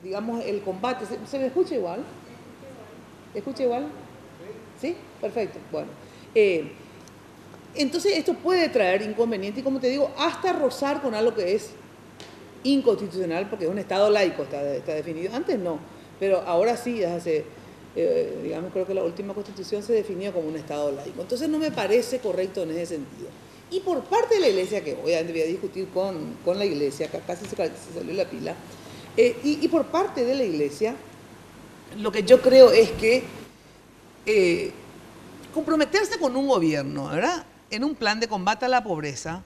[SPEAKER 4] digamos, el combate. ¿Se me escucha igual? ¿Escucha igual? ¿Sí? Perfecto. Bueno. Entonces, esto puede traer inconveniente y, como te digo, hasta rozar con algo que es inconstitucional, porque es un Estado laico, está definido. Antes no, pero ahora sí, desde hace, digamos, creo que la última Constitución se definió como un Estado laico. Entonces, no me parece correcto en ese sentido. Y por parte de la Iglesia, que obviamente voy a discutir con la Iglesia, acá casi se salió la pila, y por parte de la Iglesia, lo que yo creo es que comprometerse con un gobierno, ¿verdad?, en un plan de combate a la pobreza,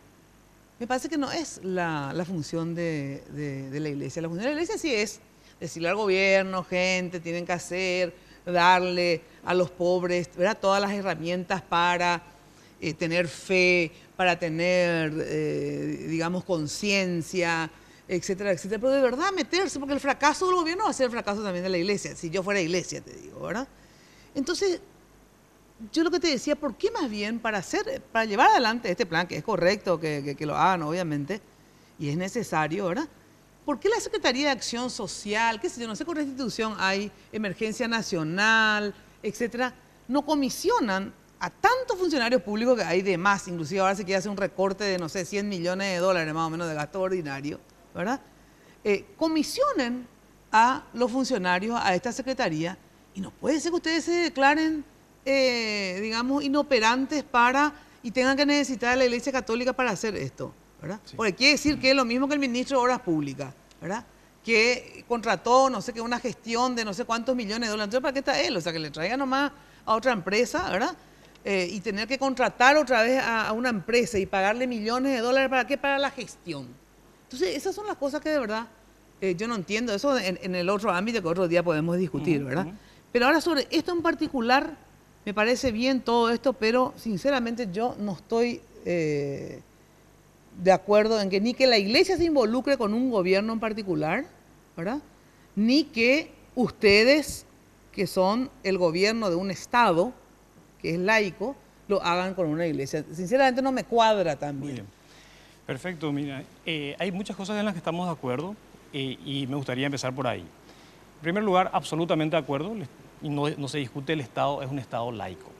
[SPEAKER 4] me parece que no es la función de la Iglesia. La función de la Iglesia sí es decirle al gobierno, gente, tienen que hacer, darle a los pobres, ¿verdad?, todas las herramientas para tener fe, para tener, digamos, conciencia, etcétera, etcétera. Pero de verdad meterse, porque el fracaso del gobierno va a ser el fracaso también de la Iglesia, si yo fuera Iglesia, te digo, ¿verdad? Entonces, yo lo que te decía, ¿por qué más bien para llevar adelante este plan, que es correcto que lo hagan, obviamente, y es necesario, ¿verdad? ¿Por qué la Secretaría de Acción Social, qué sé yo, no sé con qué institución hay, Emergencia Nacional, etcétera, no comisionan a tantos funcionarios públicos que hay de más? Inclusive ahora se quiere hacer un recorte de, no sé, 100 millones de dólares más o menos de gasto ordinario, ¿verdad? Comisionen a los funcionarios a esta secretaría, y no puede ser que ustedes se declaren, digamos, inoperantes y tengan que necesitar a la Iglesia Católica para hacer esto, ¿verdad? Sí. Porque quiere decir que es lo mismo que el ministro de Obras Públicas, ¿verdad?, que contrató, no sé qué, una gestión de no sé cuántos millones de dólares. Entonces, ¿para qué está él? O sea, que le traiga nomás a otra empresa, ¿verdad? Y tener que contratar otra vez a una empresa y pagarle millones de dólares, ¿para qué? Para la gestión. Entonces, esas son las cosas que de verdad yo no entiendo. Eso en el otro ámbito que otro día podemos discutir, ¿verdad? Pero ahora sobre esto en particular, me parece bien todo esto, pero sinceramente yo no estoy de acuerdo en que ni que la Iglesia se involucre con un gobierno en particular, ¿verdad?, ni que ustedes, que son el gobierno de un Estado que es laico, lo hagan con una Iglesia. Sinceramente no me cuadra también.
[SPEAKER 5] Muy bien. Perfecto, mira, hay muchas cosas en las que estamos de acuerdo y me gustaría empezar por ahí. En primer lugar, absolutamente de acuerdo, y no se discute, el Estado es un Estado laico.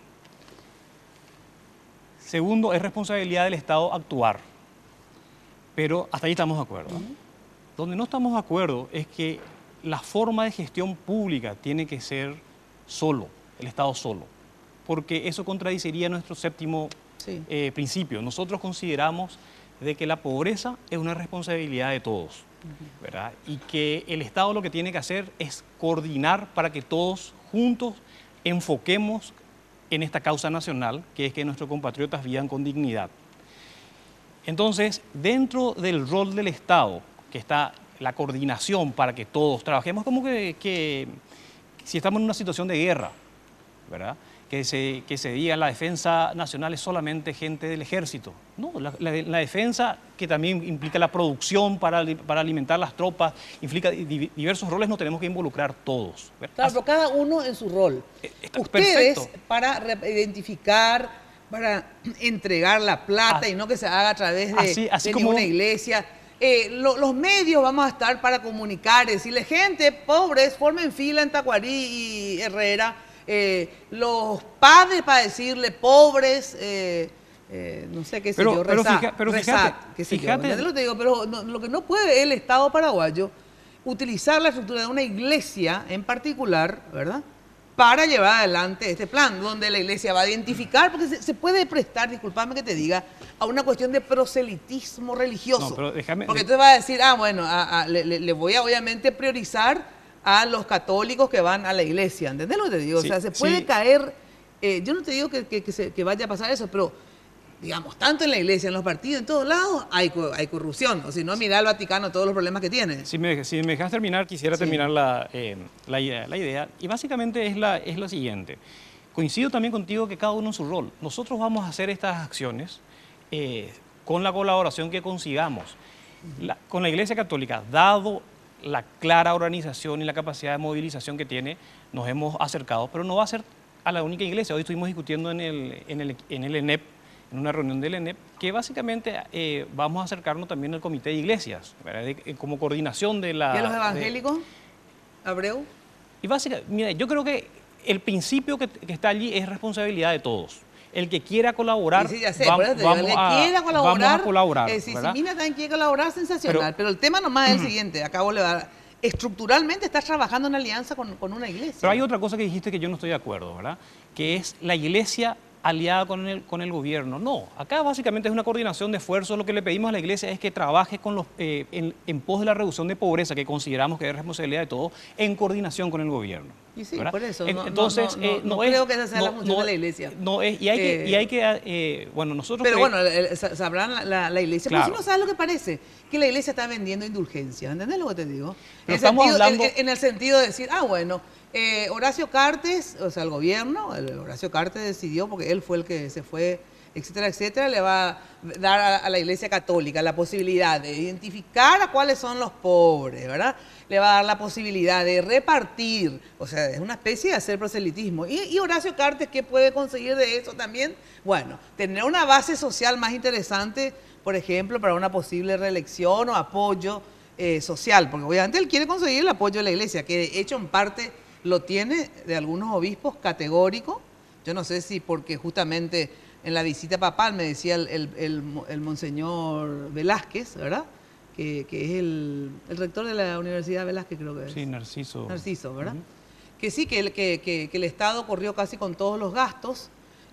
[SPEAKER 5] Segundo, es responsabilidad del Estado actuar, pero hasta ahí estamos de acuerdo. Donde no estamos de acuerdo es que la forma de gestión pública tiene que ser solo, el Estado solo, porque eso contradeciría nuestro séptimo principio. Nosotros consideramos de que la pobreza es una responsabilidad de todos, ¿verdad?, y que el Estado lo que tiene que hacer es coordinar para que todos juntos enfoquemos en esta causa nacional, que es que nuestros compatriotas vivan con dignidad. Entonces, dentro del rol del Estado, que está la coordinación para que todos trabajemos como que si estamos en una situación de guerra, ¿verdad?, que se diga la defensa nacional es solamente gente del ejército. No, la defensa, que también implica la producción para alimentar las tropas, implica diversos roles, nos tenemos que involucrar todos, ¿verdad?
[SPEAKER 4] Claro, pero cada uno en su rol. Ustedes, perfecto, para identificar, para entregar la plata y no que se haga a través de como una iglesia. Los medios vamos a estar para comunicar, decirle, gente, pobres, formen fila en Tacuarí y Herrera. Los padres para decirle pobres, no sé qué sé yo, rezar, qué sé yo. Lo que no puede el Estado paraguayo utilizar la estructura de una iglesia en particular, ¿verdad?, para llevar adelante este plan, donde la iglesia va a identificar, porque se puede prestar, discúlpame que te diga, a una cuestión de proselitismo religioso.
[SPEAKER 5] No, pero déjame,
[SPEAKER 4] porque tú vas a decir, bueno, le voy a obviamente priorizar a los católicos que van a la iglesia, ¿entendés lo que te digo?
[SPEAKER 5] Sí,
[SPEAKER 4] o sea, se puede caer, yo no te digo que vaya a pasar eso, pero digamos, tanto en la iglesia, en los partidos, en todos lados, hay corrupción. O si no, mira al Vaticano todos los problemas que tiene.
[SPEAKER 5] Si me dejas terminar, quisiera terminar la idea. Y básicamente es la siguiente. Coincido también contigo que cada uno en su rol. Nosotros vamos a hacer estas acciones con la colaboración que consigamos. Con la Iglesia Católica, dado la clara organización y la capacidad de movilización que tiene, nos hemos acercado, pero no va a ser a la única iglesia. Hoy estuvimos discutiendo en el ENEP, en una reunión del ENEP, que básicamente vamos a acercarnos también al Comité de Iglesias, como coordinación de la...
[SPEAKER 4] ¿Y a los evangélicos, Abreu?
[SPEAKER 5] Y básicamente, mira, yo creo que el principio que está allí es responsabilidad de todos. El que quiera colaborar,
[SPEAKER 4] sí, ya sé,
[SPEAKER 5] vamos a colaborar.
[SPEAKER 4] Si Mina también quiere colaborar, sensacional. Pero el tema nomás es el siguiente, acabo de dar. Estructuralmente estás trabajando en alianza con una iglesia.
[SPEAKER 5] Pero hay otra cosa que dijiste que yo no estoy de acuerdo, ¿verdad? Que es la iglesia aliada con el gobierno. No, acá básicamente es una coordinación de esfuerzos. Lo que le pedimos a la iglesia es que trabaje con en pos de la reducción de pobreza, que consideramos que es responsabilidad de todos, en coordinación con el gobierno.
[SPEAKER 4] Y sí,
[SPEAKER 5] ¿verdad?
[SPEAKER 4] por eso.
[SPEAKER 5] Entonces,
[SPEAKER 4] no creo que esa sea la función de la iglesia.
[SPEAKER 5] No es, y hay que bueno, nosotros...
[SPEAKER 4] Pero bueno, sabrán la iglesia.
[SPEAKER 5] Claro.
[SPEAKER 4] Pero si no sabes lo que parece, que la iglesia está vendiendo indulgencias. ¿Entendés lo que te digo? En el sentido de decir, bueno... Horacio Cartes, o sea, el gobierno, Horacio Cartes decidió, porque él fue el que se fue, etcétera, etcétera, le va a dar a la Iglesia Católica la posibilidad de identificar a cuáles son los pobres, ¿verdad? Le va a dar la posibilidad de repartir, o sea, es una especie de hacer proselitismo. Y Horacio Cartes, ¿qué puede conseguir de eso también? Bueno, tener una base social más interesante, por ejemplo, para una posible reelección o apoyo social, porque obviamente él quiere conseguir el apoyo de la Iglesia, que de hecho en parte lo tiene de algunos obispos categórico. Yo no sé si porque justamente en la visita papal me decía el monseñor Velázquez, ¿verdad? Que es el rector de la Universidad Velázquez, creo que es.
[SPEAKER 5] Sí, Narciso.
[SPEAKER 4] Narciso, ¿verdad? Que sí, que el Estado corrió casi con todos los gastos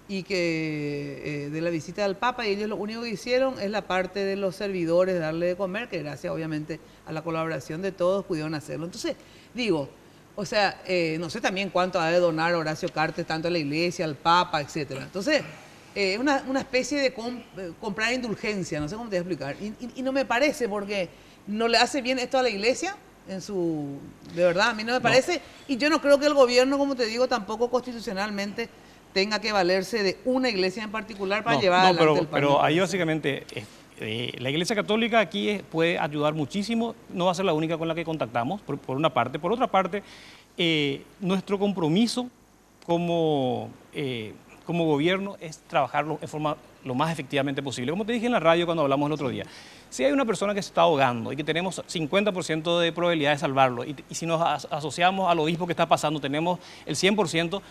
[SPEAKER 4] y que de la visita del Papa, y ellos lo único que hicieron es la parte de los servidores, darle de comer, que gracias obviamente a la colaboración de todos pudieron hacerlo. Entonces, digo... O sea, no sé también cuánto ha de donar Horacio Cartes, tanto a la iglesia, al Papa, etcétera. Entonces, una especie de comprar indulgencia, no sé cómo te voy a explicar. Y no me parece, porque no le hace bien esto a la iglesia, de verdad, a mí no me parece. Y yo no creo que el gobierno, como te digo, tampoco constitucionalmente tenga que valerse de una iglesia en particular para llevar adelante el país.
[SPEAKER 5] Pero ahí básicamente... la Iglesia Católica aquí puede ayudar muchísimo, no va a ser la única con la que contactamos, por una parte. Por otra parte, nuestro compromiso como gobierno es trabajarlo de forma lo más efectivamente posible. Como te dije en la radio cuando hablamos el otro día, si hay una persona que se está ahogando y que tenemos 50% de probabilidad de salvarlo, y si nos asociamos al obispo que está pasando, tenemos el 100%,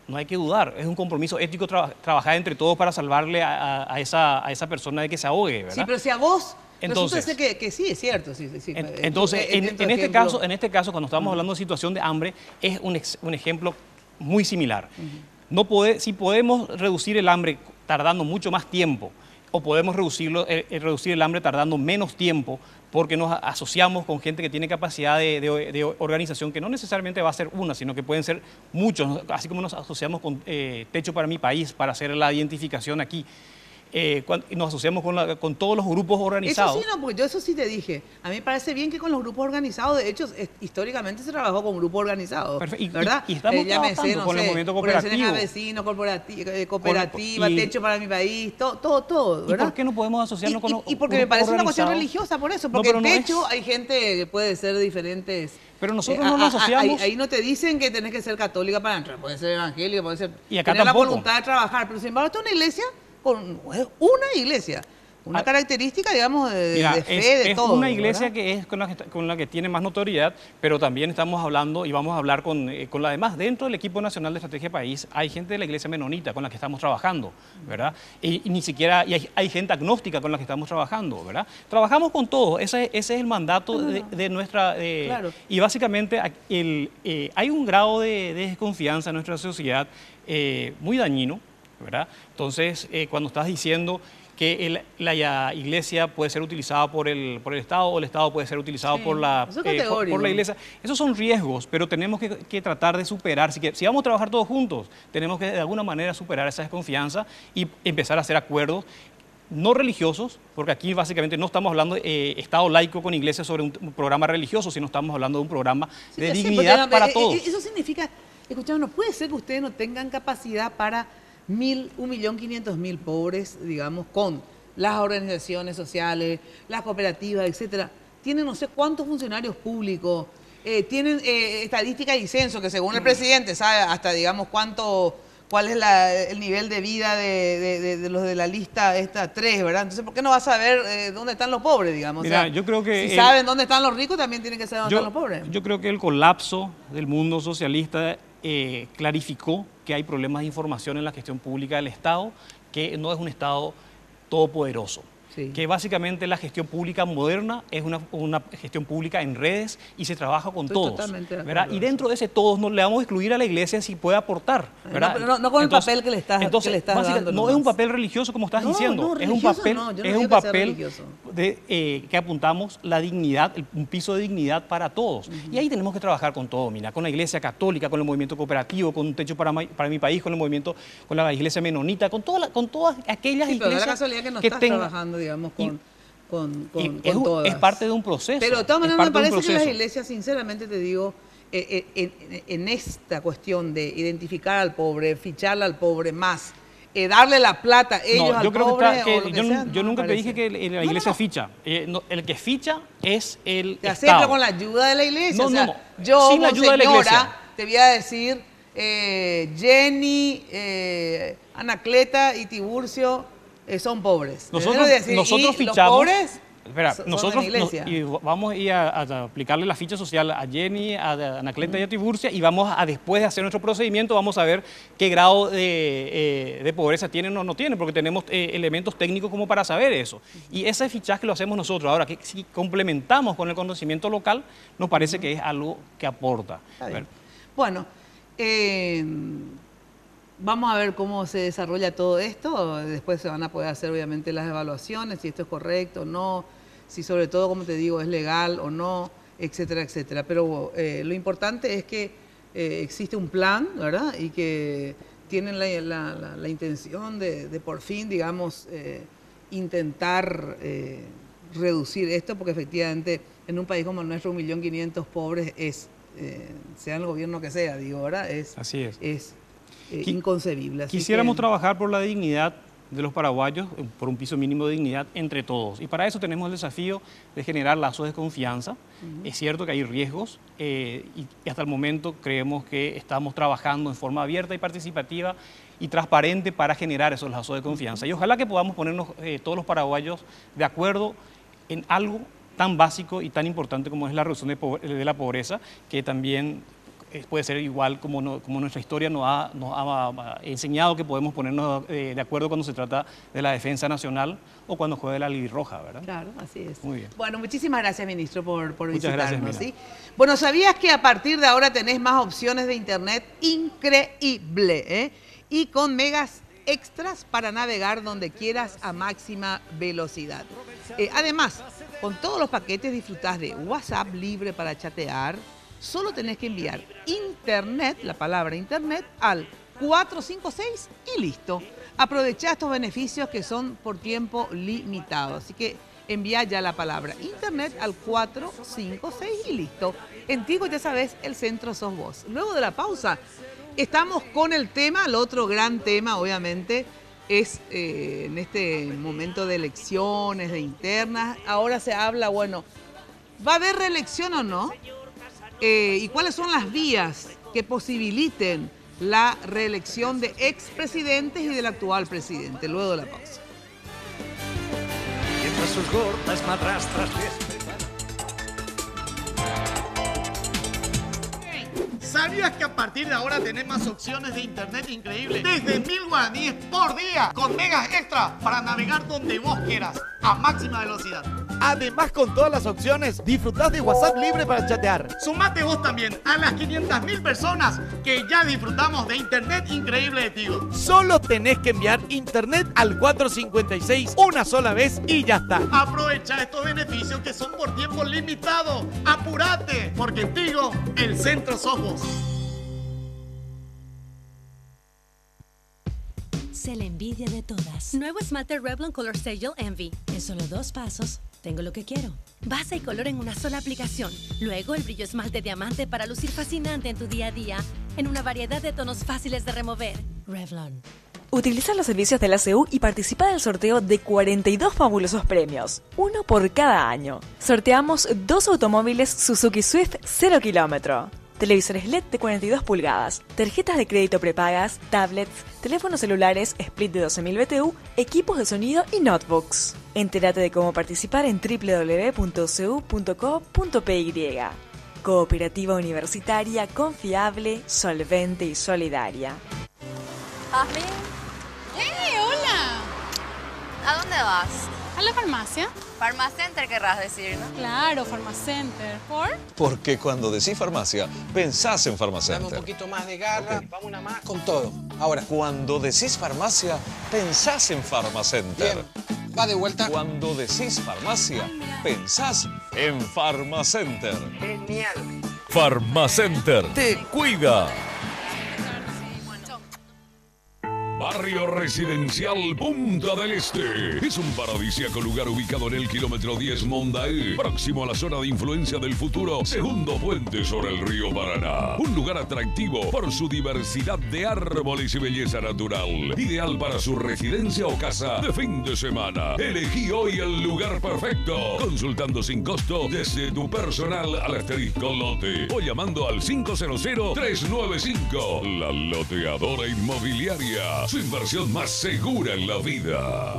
[SPEAKER 5] no hay que dudar, es un compromiso ético trabajar entre todos para salvarle a esa persona de que se ahogue, ¿verdad?
[SPEAKER 4] Sí, pero si a vos
[SPEAKER 5] entonces,
[SPEAKER 4] resulta que sí, es cierto. Sí.
[SPEAKER 5] Entonces, en este caso, cuando estamos hablando de situación de hambre, es un ejemplo muy similar. Si podemos reducir el hambre tardando mucho más tiempo, o podemos reducir el hambre tardando menos tiempo, porque nos asociamos con gente que tiene capacidad de organización, que no necesariamente va a ser una, sino que pueden ser muchos, así como nos asociamos con Techo para mi país, para hacer la identificación aquí. Nos asociamos con todos los grupos organizados.
[SPEAKER 4] Eso sí, no, porque yo eso sí te dije. A mí me parece bien que con los grupos organizados, de hecho, históricamente se trabajó con grupos organizados, ¿verdad?
[SPEAKER 5] Y estamos trabajando con el movimiento cooperativo.
[SPEAKER 4] Vecinos, cooperativa, Techo para mi país, todo, ¿verdad?
[SPEAKER 5] ¿Y por qué no podemos asociarnos con los grupos
[SPEAKER 4] Y porque me parece una cuestión
[SPEAKER 5] organizados?
[SPEAKER 4] religiosa, por eso, porque en Techo hay gente que puede ser de diferentes...
[SPEAKER 5] Pero nosotros no nos asociamos...
[SPEAKER 4] Ahí no te dicen que tenés que ser católica para entrar, puede ser evangélica, puede ser...
[SPEAKER 5] Y acá
[SPEAKER 4] tener
[SPEAKER 5] tampoco.
[SPEAKER 4] la voluntad de trabajar, pero sin embargo, esto es una iglesia con una iglesia una característica, digamos,
[SPEAKER 5] Mira,
[SPEAKER 4] de fe, de
[SPEAKER 5] es
[SPEAKER 4] todo.
[SPEAKER 5] una iglesia
[SPEAKER 4] ¿verdad?
[SPEAKER 5] que es con la que tiene más notoriedad, pero también estamos hablando y vamos a hablar con la demás. Dentro del equipo nacional de Estrategia País hay gente de la iglesia menonita con la que estamos trabajando, ¿verdad? Y ni siquiera hay gente agnóstica con la que estamos trabajando, ¿verdad? Trabajamos con todos, ese es el mandato de nuestra...
[SPEAKER 4] Claro.
[SPEAKER 5] Y básicamente hay un grado de desconfianza en nuestra sociedad muy dañino, ¿verdad? Entonces, cuando estás diciendo que la iglesia puede ser utilizada por el Estado o el Estado puede ser utilizado
[SPEAKER 4] Sí,
[SPEAKER 5] por la
[SPEAKER 4] eso es categórico.
[SPEAKER 5] iglesia, esos son riesgos, pero tenemos que tratar de superar. Si vamos a trabajar todos juntos, tenemos que de alguna manera superar esa desconfianza y empezar a hacer acuerdos no religiosos, porque aquí básicamente no estamos hablando de Estado laico con iglesia sobre un programa religioso, sino estamos hablando de un programa de dignidad para todos.
[SPEAKER 4] Eso significa, escuchame, no puede ser que ustedes no tengan capacidad para 1.500.000 pobres, digamos, con las organizaciones sociales, las cooperativas, etcétera. Tienen no sé cuántos funcionarios públicos, tienen estadística y censo, que según el presidente sabe hasta, digamos, cuál es el nivel de vida de los de la lista esta 3, ¿verdad? Entonces, ¿por qué no va a saber dónde están los pobres, digamos?
[SPEAKER 5] Mira,
[SPEAKER 4] o sea,
[SPEAKER 5] yo creo que
[SPEAKER 4] si saben dónde están los ricos, también tienen que saber dónde están los pobres.
[SPEAKER 5] Yo creo que el colapso del mundo socialista clarificó que hay problemas de información en la gestión pública del Estado, que no es un Estado todopoderoso.
[SPEAKER 4] Sí.
[SPEAKER 5] Que básicamente la gestión pública moderna es una gestión pública en redes y se trabaja con
[SPEAKER 4] Estoy
[SPEAKER 5] todos,
[SPEAKER 4] totalmente de
[SPEAKER 5] ¿verdad?
[SPEAKER 4] acuerdo.
[SPEAKER 5] Y dentro de ese todos no le vamos a excluir a la iglesia si puede aportar, ¿verdad?
[SPEAKER 4] No con el papel que le estás
[SPEAKER 5] básicamente,
[SPEAKER 4] dando.
[SPEAKER 5] no es un papel religioso como estás diciendo, es un
[SPEAKER 4] religioso
[SPEAKER 5] papel,
[SPEAKER 4] no, yo no
[SPEAKER 5] es
[SPEAKER 4] digo
[SPEAKER 5] un
[SPEAKER 4] que sea
[SPEAKER 5] papel
[SPEAKER 4] religioso.
[SPEAKER 5] que apuntamos la dignidad, un piso de dignidad para todos. Y ahí tenemos que trabajar con todo, mira, con la iglesia católica, con el movimiento cooperativo, con un techo para mi país, con el movimiento, con la iglesia menonita, con todas aquellas
[SPEAKER 4] Sí, pero da
[SPEAKER 5] iglesias
[SPEAKER 4] la casualidad que no
[SPEAKER 5] que
[SPEAKER 4] estás
[SPEAKER 5] tengan...
[SPEAKER 4] trabajando, digamos, con
[SPEAKER 5] es
[SPEAKER 4] todas.
[SPEAKER 5] parte de un proceso.
[SPEAKER 4] Pero de todas
[SPEAKER 5] es
[SPEAKER 4] maneras me
[SPEAKER 5] parte de un
[SPEAKER 4] parece que las
[SPEAKER 5] proceso.
[SPEAKER 4] iglesias, sinceramente te digo, en esta cuestión de identificar al pobre, ficharle al pobre más, darle la plata ellos
[SPEAKER 5] No,
[SPEAKER 4] al
[SPEAKER 5] yo creo
[SPEAKER 4] pobre
[SPEAKER 5] que,
[SPEAKER 4] o lo que
[SPEAKER 5] yo,
[SPEAKER 4] sea,
[SPEAKER 5] yo
[SPEAKER 4] no
[SPEAKER 5] nunca
[SPEAKER 4] me
[SPEAKER 5] te dije
[SPEAKER 4] parece.
[SPEAKER 5] que la iglesia ficha. El que ficha es el
[SPEAKER 4] Te
[SPEAKER 5] Estado.
[SPEAKER 4] acepto con la ayuda de la iglesia.
[SPEAKER 5] No,
[SPEAKER 4] o sea,
[SPEAKER 5] no.
[SPEAKER 4] yo
[SPEAKER 5] Sin la
[SPEAKER 4] como
[SPEAKER 5] ayuda de la
[SPEAKER 4] señora
[SPEAKER 5] iglesia.
[SPEAKER 4] te voy a decir, Jenny, Anacleta y Tiburcio son pobres.
[SPEAKER 5] Nosotros
[SPEAKER 4] ¿Y
[SPEAKER 5] fichamos.
[SPEAKER 4] los pobres?
[SPEAKER 5] Espera,
[SPEAKER 4] son
[SPEAKER 5] nosotros
[SPEAKER 4] de la iglesia.
[SPEAKER 5] vamos a ir a aplicarle la ficha social a Jenny, a Anacleta y a Tiburcia y vamos a, después de hacer nuestro procedimiento, vamos a ver qué grado de pobreza tienen o no tienen, porque tenemos elementos técnicos como para saber eso. Y ese fichaje lo hacemos nosotros. Ahora, que si complementamos con el conocimiento local, nos parece que es algo que aporta.
[SPEAKER 4] Está bien. Bueno, vamos a ver cómo se desarrolla todo esto. Después se van a poder hacer, obviamente, las evaluaciones, si esto es correcto o no, si sobre todo, como te digo, es legal o no, etcétera, etcétera. Pero lo importante es que existe un plan, ¿verdad? Y que tienen la intención de por fin, digamos, intentar reducir esto, porque efectivamente en un país como el nuestro, 1.500.000 pobres es, sea el gobierno que sea, digo, ¿verdad?
[SPEAKER 5] Así es.
[SPEAKER 4] Es inconcebible. Así
[SPEAKER 5] Quisiéramos
[SPEAKER 4] que,
[SPEAKER 5] trabajar por la dignidad de los paraguayos, por un piso mínimo de dignidad entre todos. Y para eso tenemos el desafío de generar lazos de confianza. Es cierto que hay riesgos y hasta el momento creemos que estamos trabajando en forma abierta y participativa y transparente para generar esos lazos de confianza. Y ojalá que podamos ponernos todos los paraguayos de acuerdo en algo tan básico y tan importante como es la reducción de la pobreza, que también puede ser igual como nuestra historia nos ha enseñado que podemos ponernos de acuerdo cuando se trata de la defensa nacional o cuando juega la albirroja, ¿verdad?
[SPEAKER 4] Claro, así es.
[SPEAKER 5] Muy bien.
[SPEAKER 4] Bueno, muchísimas gracias, ministro, por
[SPEAKER 5] Muchas
[SPEAKER 4] visitarnos.
[SPEAKER 5] gracias,
[SPEAKER 4] ¿sí? Bueno, ¿sabías que a partir de ahora tenés más opciones de internet? Increíble, ¿eh? Y con megas extras para navegar donde quieras a máxima velocidad. Además, con todos los paquetes disfrutás de WhatsApp libre para chatear. Solo tenés que enviar internet, la palabra internet, al 456 y listo. Aprovechá estos beneficios que son por tiempo limitado. Así que envía ya la palabra internet al 456 y listo. En Tigo, ya sabes, el centro sos vos. Luego de la pausa, estamos con el tema, el otro gran tema, obviamente, es en este momento de elecciones, de internas. Ahora se habla, bueno, ¿va a haber reelección o no? ¿Y cuáles son las vías que posibiliten la reelección de expresidentes y del actual presidente? Luego de la pausa.
[SPEAKER 3] sus gordas madrastras les
[SPEAKER 6] ¿Sabías que a partir de ahora tenés más opciones de internet increíbles? Desde 1000 guaraníes por día, con megas extra para navegar donde vos quieras, a máxima velocidad. Además, con todas las opciones, disfrutás de WhatsApp libre para chatear. Sumate vos también a las 500.000 personas que ya disfrutamos de internet increíble de Tigo. Solo tenés que enviar internet al 456 una sola vez y ya está. Aprovecha estos beneficios que son por tiempo limitado. ¡Apúrate! Porque en Tigo, el centro sos vos.
[SPEAKER 7] Sé la envidia de todas.
[SPEAKER 8] Nuevo esmalte Revlon Color Stagel Envy.
[SPEAKER 7] En solo 2 pasos, tengo lo que quiero.
[SPEAKER 8] Base y color en una sola aplicación. Luego el brillo esmalte diamante para lucir fascinante en tu día a día. En una variedad de tonos fáciles de remover.
[SPEAKER 7] Revlon.
[SPEAKER 9] Utiliza los servicios de la CU y participa del sorteo de 42 fabulosos premios, uno por cada año. Sorteamos 2 automóviles Suzuki Swift 0 kilómetro, televisores LED de 42 pulgadas, tarjetas de crédito prepagas, tablets, teléfonos celulares split de 12.000 BTU, equipos de sonido y notebooks. Entérate de cómo participar en www.cu.co.py. Cooperativa universitaria confiable, solvente y solidaria.
[SPEAKER 10] ¿Jasmine?
[SPEAKER 11] ¡Hey, hola!
[SPEAKER 10] ¿A dónde vas?
[SPEAKER 11] A la farmacia.
[SPEAKER 10] Farmacenter querrás decir, ¿no?
[SPEAKER 11] Claro, Farmacenter. ¿Por?
[SPEAKER 12] Porque cuando decís farmacia, pensás en Farmacenter.
[SPEAKER 13] Dame un poquito más de garra, vamos una más con todo. Ahora.
[SPEAKER 12] Cuando decís farmacia, pensás en Farmacenter.
[SPEAKER 13] Bien, va de vuelta.
[SPEAKER 12] Cuando decís farmacia, pensás en Farmacenter.
[SPEAKER 13] Genial.
[SPEAKER 12] Farmacenter te cuida.
[SPEAKER 14] Barrio Residencial Punta del Este. Es un paradisíaco lugar ubicado en el kilómetro 10 Mondaé, próximo a la zona de influencia del futuro segundo puente sobre el río Paraná. Un lugar atractivo por su diversidad de árboles y belleza natural. Ideal para su residencia o casa de fin de semana. Elegí hoy el lugar perfecto, consultando sin costo desde tu personal al asterisco lote o llamando al 500-395. La Loteadora Inmobiliaria. Su inversión más segura en la vida.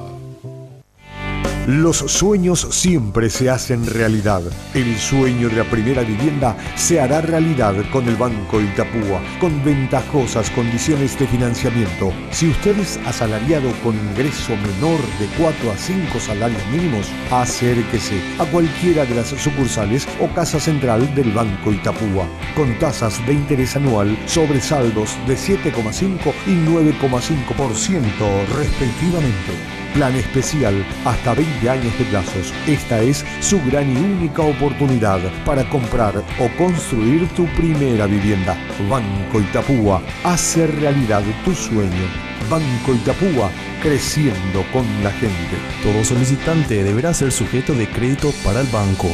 [SPEAKER 15] Los sueños siempre se hacen realidad. El sueño de la primera vivienda se hará realidad con el Banco Itapúa, con ventajosas condiciones de financiamiento. Si usted es asalariado con ingreso menor de 4 a 5 salarios mínimos, acérquese a cualquiera de las sucursales o casa central del Banco Itapúa, con tasas de interés anual sobre saldos de 7,5 y 9,5% respectivamente. Plan especial hasta 20 años de plazos. Esta es su gran y única oportunidad para comprar o construir tu primera vivienda. Banco Itapúa, hace realidad tu sueño. Banco Itapúa, creciendo con la gente.
[SPEAKER 16] Todo solicitante deberá ser sujeto de crédito para el banco.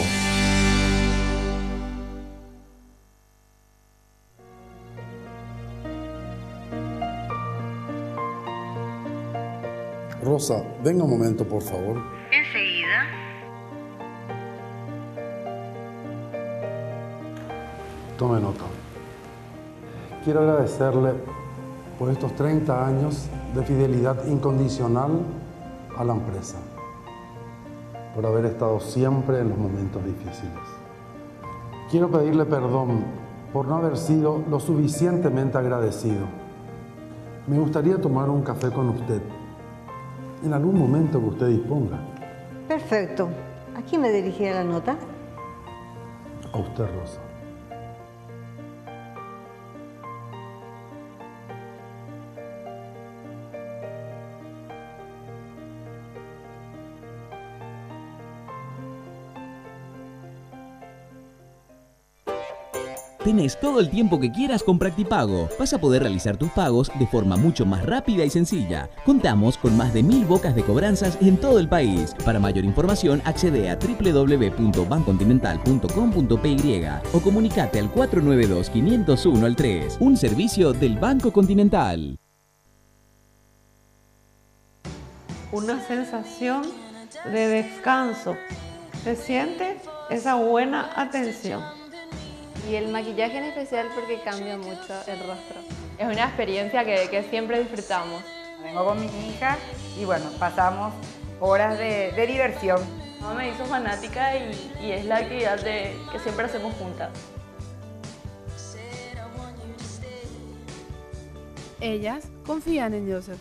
[SPEAKER 17] Rosa, venga un momento, por favor.
[SPEAKER 10] Enseguida.
[SPEAKER 17] Tome nota. Quiero agradecerle por estos 30 años de fidelidad incondicional a la empresa, por haber estado siempre en los momentos difíciles. Quiero pedirle perdón por no haber sido lo suficientemente agradecido. Me gustaría tomar un café con usted en algún momento que usted disponga.
[SPEAKER 18] Perfecto. ¿A quién me dirigirá la nota?
[SPEAKER 17] A usted, Rosa.
[SPEAKER 19] Tenés todo el tiempo que quieras con Practipago. Vas a poder realizar tus pagos de forma mucho más rápida y sencilla. Contamos con más de 1000 bocas de cobranzas en todo el país. Para mayor información, accede a www.bancontinental.com.py o comunicate al 492-501-3. Un servicio del Banco Continental.
[SPEAKER 20] Una sensación de descanso. Se siente esa buena atención.
[SPEAKER 21] Y el maquillaje en especial porque cambia mucho el rostro. Es una experiencia que siempre disfrutamos.
[SPEAKER 22] Vengo con mi hija y bueno, pasamos horas de diversión.
[SPEAKER 21] Mamá me hizo fanática y es la actividad que siempre hacemos juntas.
[SPEAKER 11] Ellas confían en Joseph.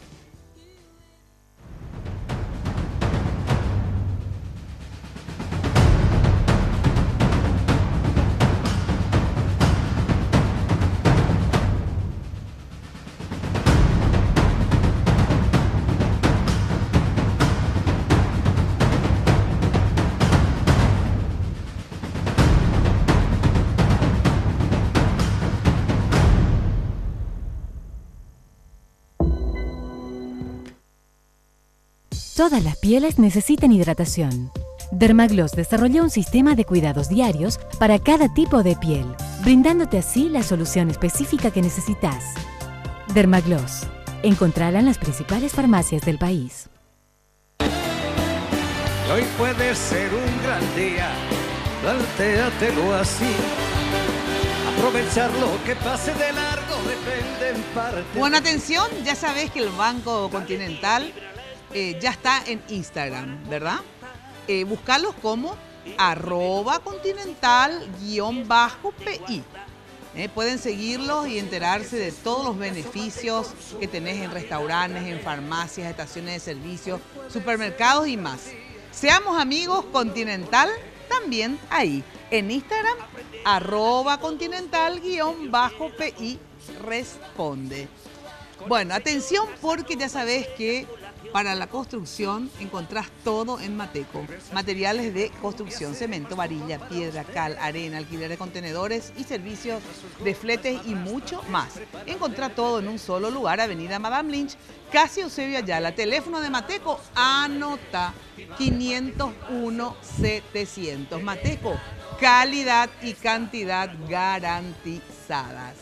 [SPEAKER 1] Todas las pieles necesitan hidratación. Dermagloss desarrolló un sistema de cuidados diarios para cada tipo de piel, brindándote así la solución específica que necesitas. Dermagloss. Encontrala en las principales farmacias del país.
[SPEAKER 3] Y hoy puede ser un gran día, plantéatelo así. Aprovechar lo que pase de largo depende en parte.
[SPEAKER 4] Buena atención, ya sabés que el Banco Continental ya está en Instagram, ¿verdad? Búscalos como @continental_PI. Pueden seguirlos y enterarse de todos los beneficios que tenés en restaurantes, en farmacias, estaciones de servicio, supermercados y más. Seamos amigos Continental también ahí, en Instagram, @continental_PI responde. Bueno, atención porque ya sabés que para la construcción encontrás todo en Mateco. Materiales de construcción, cemento, varilla, piedra, cal, arena, alquiler de contenedores y servicios de fletes y mucho más. Encontrá todo en un solo lugar, Avenida Madame Lynch, casi Eusebio Ayala. Teléfono de Mateco, anota 501-700. Mateco, calidad y cantidad garantizadas.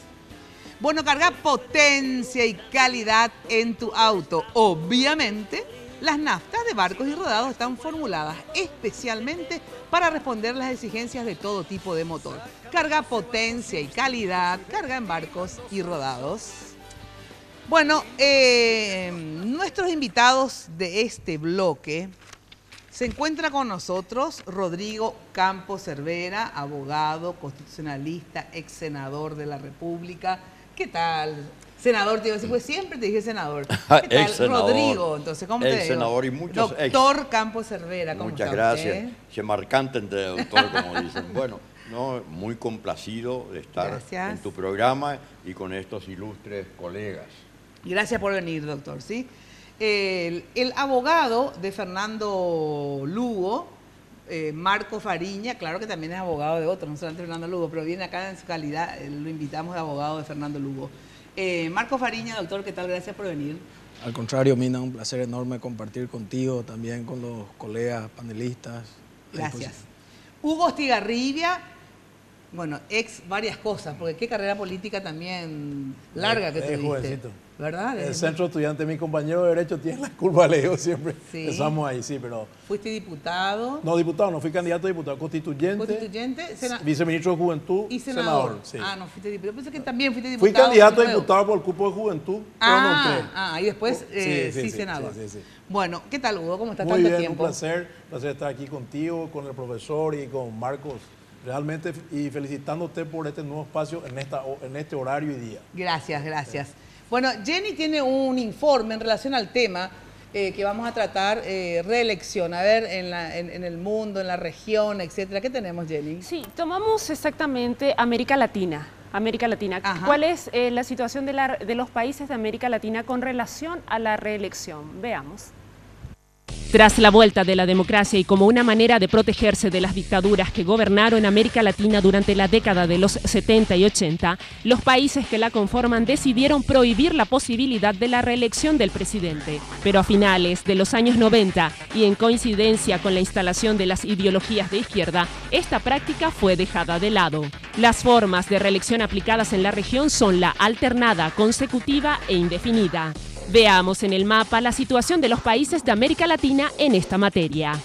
[SPEAKER 4] Bueno, carga potencia y calidad en tu auto. Obviamente, las naftas de Barcos y Rodados están formuladas especialmente para responder las exigencias de todo tipo de motor. Carga potencia y calidad, carga en Barcos y Rodados. Bueno, nuestros invitados de este bloque se encuentra con nosotros Rodrigo Campos Cervera, abogado, constitucionalista, ex senador de la República. ¿Qué tal? Senador, te iba a decir, pues siempre te dije senador. ¿Qué tal? Rodrigo, entonces, ¿cómo te digo?
[SPEAKER 22] Senador y muchos
[SPEAKER 4] Doctor Campos Cervera, ¿cómo está
[SPEAKER 22] Muchas gracias.
[SPEAKER 4] usted?
[SPEAKER 22] Se marcanten de doctor, como dicen. Bueno, no, muy complacido de estar en tu programa y con estos ilustres colegas.
[SPEAKER 4] Gracias por venir, doctor, ¿sí? El abogado de Fernando Lugo, Marco Fariña, claro que también es abogado de otro, no solamente Fernando Lugo, pero viene acá en su calidad, lo invitamos de abogado de Fernando Lugo. Marco Fariña, doctor, ¿qué tal? Gracias por venir.
[SPEAKER 23] Al contrario, Mina, un placer enorme compartir contigo, también con los colegas panelistas.
[SPEAKER 4] Gracias. Hugo Estigarribia, bueno, ex varias cosas, porque qué carrera política también larga que tuviste.
[SPEAKER 24] Jovencito.
[SPEAKER 4] ¿Verdad?
[SPEAKER 24] El centro estudiante, mi compañero de Derecho tiene la curva, le digo siempre. Sí. Empezamos ahí, sí, pero...
[SPEAKER 4] ¿Fuiste diputado?
[SPEAKER 24] No, diputado, no fui candidato a diputado, constituyente.
[SPEAKER 4] Constituyente,
[SPEAKER 24] viceministro de Juventud
[SPEAKER 4] y senador.
[SPEAKER 24] Sí.
[SPEAKER 4] Ah, no, fuiste diputado. Pensé que también fuiste diputado.
[SPEAKER 24] Fui candidato a diputado por el cupo de Juventud, pero no entré.
[SPEAKER 4] Y después sí, senador.
[SPEAKER 24] Sí.
[SPEAKER 4] Bueno, ¿qué tal, Hugo? ¿Cómo estás?
[SPEAKER 24] Muy
[SPEAKER 4] tanto
[SPEAKER 24] bien,
[SPEAKER 4] tiempo?
[SPEAKER 24] Un placer estar aquí contigo, con el profesor y con Marcos. Realmente, y felicitándote por este nuevo espacio en este horario y día.
[SPEAKER 4] Gracias, gracias. Bueno, Jenny tiene un informe en relación al tema que vamos a tratar, reelección. A ver, en el mundo, en la región, etcétera. ¿Qué tenemos, Jenny?
[SPEAKER 2] Sí, tomamos exactamente América Latina.
[SPEAKER 4] Ajá.
[SPEAKER 2] ¿Cuál es la situación de los países de América Latina con relación a la reelección? Veamos. Tras la vuelta de la democracia y como una manera de protegerse de las dictaduras que gobernaron América Latina durante la década de los 70 y 80, los países que la conforman decidieron prohibir la posibilidad de la reelección del presidente. Pero a finales de los años 90 y en coincidencia con la instalación de las ideologías de izquierda, esta práctica fue dejada de lado. Las formas de reelección aplicadas en la región son la alternada, consecutiva e indefinida. Veamos en el mapa la situación de los países de América Latina en esta materia.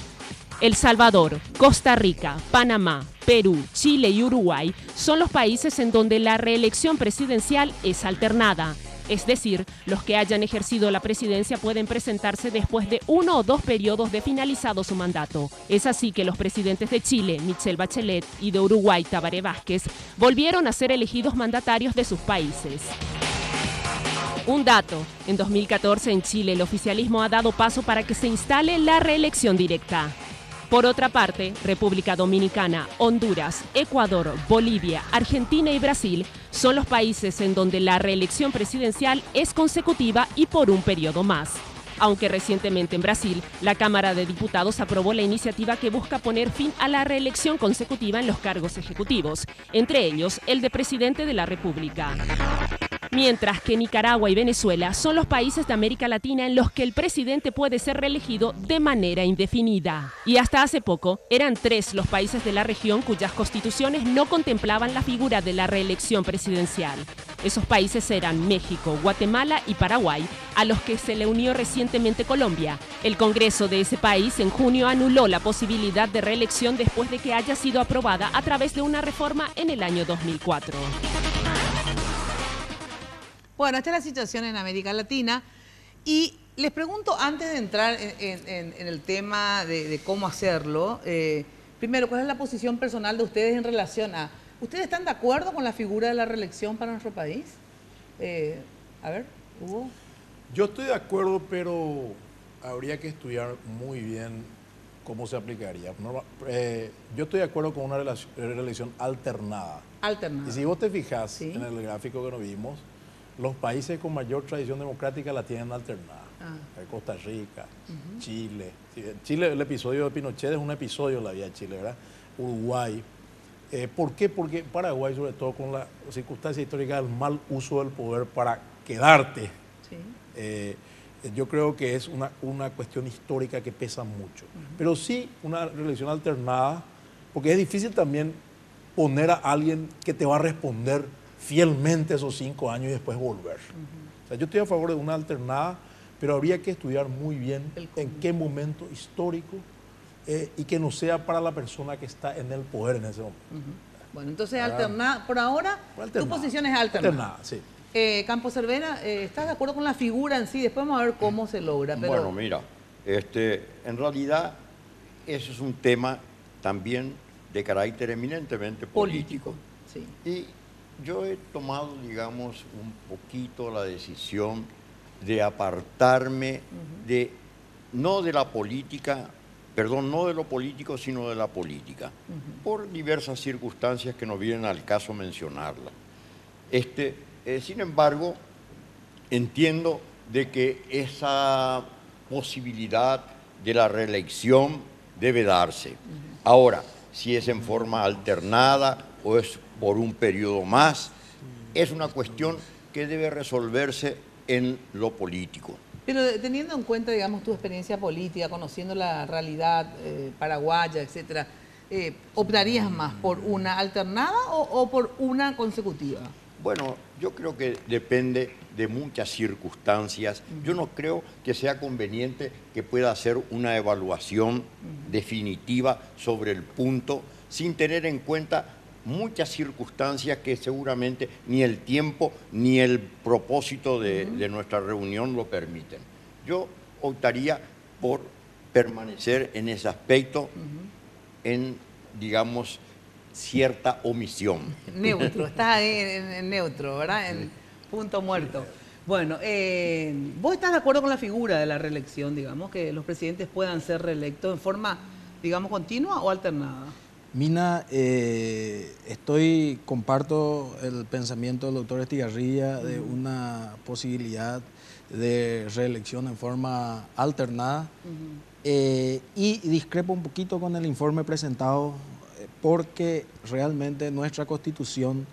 [SPEAKER 2] El Salvador, Costa Rica, Panamá, Perú, Chile y Uruguay son los países en donde la reelección presidencial es alternada. Es decir, los que hayan ejercido la presidencia pueden presentarse después de 1 o 2 periodos de finalizado su mandato. Es así que los presidentes de Chile, Michelle Bachelet, y de Uruguay, Tabaré Vázquez, volvieron a ser elegidos mandatarios de sus países. Un dato, en 2014 en Chile el oficialismo ha dado paso para que se instale la reelección directa. Por otra parte, República Dominicana, Honduras, Ecuador, Bolivia, Argentina y Brasil son los países en donde la reelección presidencial es consecutiva y por un periodo más. Aunque recientemente en Brasil, la Cámara de Diputados aprobó la iniciativa que busca poner fin a la reelección consecutiva en los cargos ejecutivos, entre ellos el de presidente de la República. Mientras que Nicaragua y Venezuela son los países de América Latina en los que el presidente puede ser reelegido de manera indefinida. Y hasta hace poco, eran 3 los países de la región cuyas constituciones no contemplaban la figura de la reelección presidencial. Esos países eran México, Guatemala y Paraguay, a los que se le unió recientemente Colombia. El Congreso de ese país en junio anuló la posibilidad de reelección después de que haya sido aprobada a través de una reforma en el año 2004.
[SPEAKER 4] Bueno, esta es la situación en América Latina y les pregunto, antes de entrar en el tema de cómo hacerlo, primero, ¿cuál es la posición personal de ustedes en relación a... ¿Ustedes están de acuerdo con la figura de la reelección para nuestro país? A ver, Hugo.
[SPEAKER 24] Yo estoy de acuerdo, pero habría que estudiar muy bien cómo se aplicaría. Yo estoy de acuerdo con una reelección alternada.
[SPEAKER 4] Alternada.
[SPEAKER 24] Y si vos te fijas en el gráfico que nos vimos, los países con mayor tradición democrática la tienen alternada. Costa Rica, Chile. Chile, el episodio de Pinochet es un episodio de la vida de Chile, ¿verdad? Uruguay. ¿Por qué? Porque Paraguay, sobre todo con la circunstancia histórica del mal uso del poder para quedarte, yo creo que es una cuestión histórica que pesa mucho. Pero sí una reelección alternada, porque es difícil también poner a alguien que te va a responder fielmente esos 5 años y después volver. O sea, yo estoy a favor de una alternada, pero habría que estudiar muy bien en qué momento histórico y que no sea para la persona que está en el poder en ese momento.
[SPEAKER 4] Bueno, entonces alternada, por ahora, tu posición es alternada.
[SPEAKER 24] Alternada, sí.
[SPEAKER 4] Campos Cervera, ¿estás de acuerdo con la figura en sí? Después vamos a ver cómo se logra. Pero...
[SPEAKER 22] Bueno, mira, en realidad eso es un tema también de carácter eminentemente político.
[SPEAKER 4] Sí.
[SPEAKER 22] Y yo he tomado, digamos, un poquito la decisión de apartarme no de la política, perdón, no de lo político, sino de la política, por diversas circunstancias que no vienen al caso mencionarlas. Sin embargo, entiendo de que esa posibilidad de la reelección debe darse. Ahora, si es en forma alternada o es por un periodo más, es una cuestión que debe resolverse en lo político.
[SPEAKER 4] Pero teniendo en cuenta, digamos, tu experiencia política, conociendo la realidad paraguaya, etcétera, ¿optarías más por una alternada o por una consecutiva?
[SPEAKER 22] Bueno, yo creo que depende de muchas circunstancias. Yo no creo que sea conveniente que pueda hacer una evaluación definitiva sobre el punto sin tener en cuenta muchas circunstancias que seguramente ni el tiempo ni el propósito de nuestra reunión lo permiten. Yo optaría por permanecer en ese aspecto en, digamos, cierta omisión.
[SPEAKER 4] Neutro, estás ahí en neutro, ¿verdad? En punto muerto. Bueno, ¿vos estás de acuerdo con la figura de la reelección, digamos, que los presidentes puedan ser reelectos en forma, digamos, continua o alternada?
[SPEAKER 23] Mina, comparto el pensamiento del doctor Estigarribia de una posibilidad de reelección en forma alternada y discrepo un poquito con el informe presentado porque realmente nuestra Constitución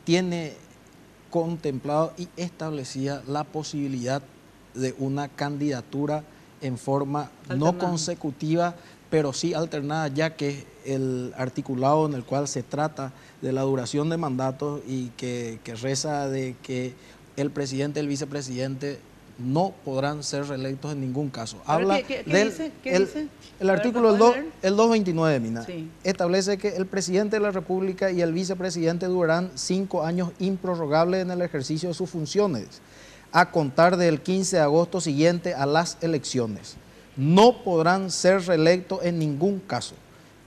[SPEAKER 23] tiene contemplado y establecida la posibilidad de una candidatura en forma no consecutiva, pero sí alternada, ya que el articulado en el cual se trata de la duración de mandatos y que reza de que el presidente y el vicepresidente no podrán ser reelectos en ningún caso. Habla
[SPEAKER 4] ¿Qué
[SPEAKER 23] del
[SPEAKER 4] dice? ¿Qué dice?
[SPEAKER 23] el
[SPEAKER 4] A ver,
[SPEAKER 23] artículo
[SPEAKER 4] ¿me puedes leer?
[SPEAKER 23] el 229, Mina,
[SPEAKER 4] Sí.
[SPEAKER 23] establece que el presidente de la República y el vicepresidente durarán 5 años improrrogables en el ejercicio de sus funciones, a contar del 15 de agosto siguiente a las elecciones. No podrán ser reelectos en ningún caso.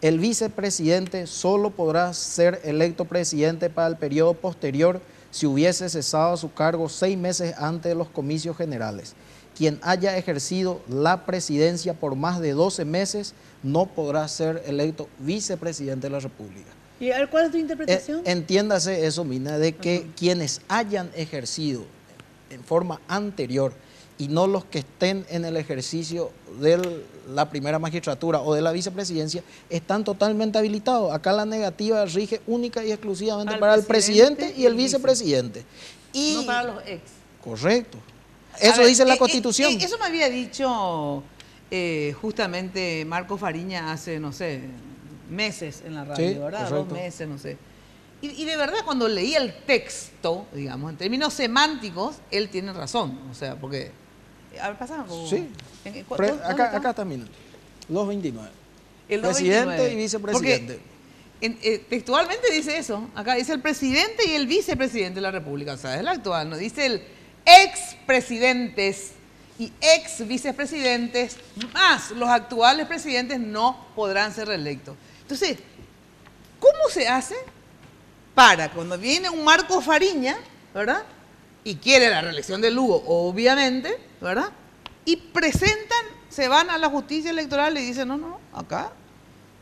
[SPEAKER 23] El vicepresidente solo podrá ser electo presidente para el periodo posterior si hubiese cesado su cargo 6 meses antes de los comicios generales. Quien haya ejercido la presidencia por más de 12 meses no podrá ser electo vicepresidente de la República.
[SPEAKER 4] ¿Y a ver, cuál es tu interpretación?
[SPEAKER 23] Entiéndase eso, Mina, de que quienes hayan ejercido en forma anterior y no los que estén en el ejercicio de la primera magistratura o de la vicepresidencia, están totalmente habilitados. Acá la negativa rige única y exclusivamente para el presidente y el vicepresidente. Y,
[SPEAKER 4] no para los ex.
[SPEAKER 23] Correcto. Eso dice la Constitución.
[SPEAKER 4] Eso me había dicho justamente Marco Fariña hace, no sé, meses en la radio,
[SPEAKER 23] Sí,
[SPEAKER 4] ¿verdad?
[SPEAKER 23] correcto.
[SPEAKER 4] 2 meses, no sé. Y de verdad, cuando leí el texto, digamos, en términos semánticos, él tiene razón. O sea, porque... A ver, pasa.
[SPEAKER 23] Sí. Acá está, Mina. 229.
[SPEAKER 4] El 229.
[SPEAKER 23] Presidente y vicepresidente.
[SPEAKER 4] Porque, textualmente dice eso. Acá dice el presidente y el vicepresidente de la República. O sea, es el actual, no dice el expresidentes y ex vicepresidentes, más los actuales presidentes no podrán ser reelectos. Entonces, ¿cómo se hace para cuando viene un Marco Fariña, ¿verdad? Y quiere la reelección de Lugo, obviamente, ¿verdad? Y presentan, se van a la justicia electoral y dicen, no, acá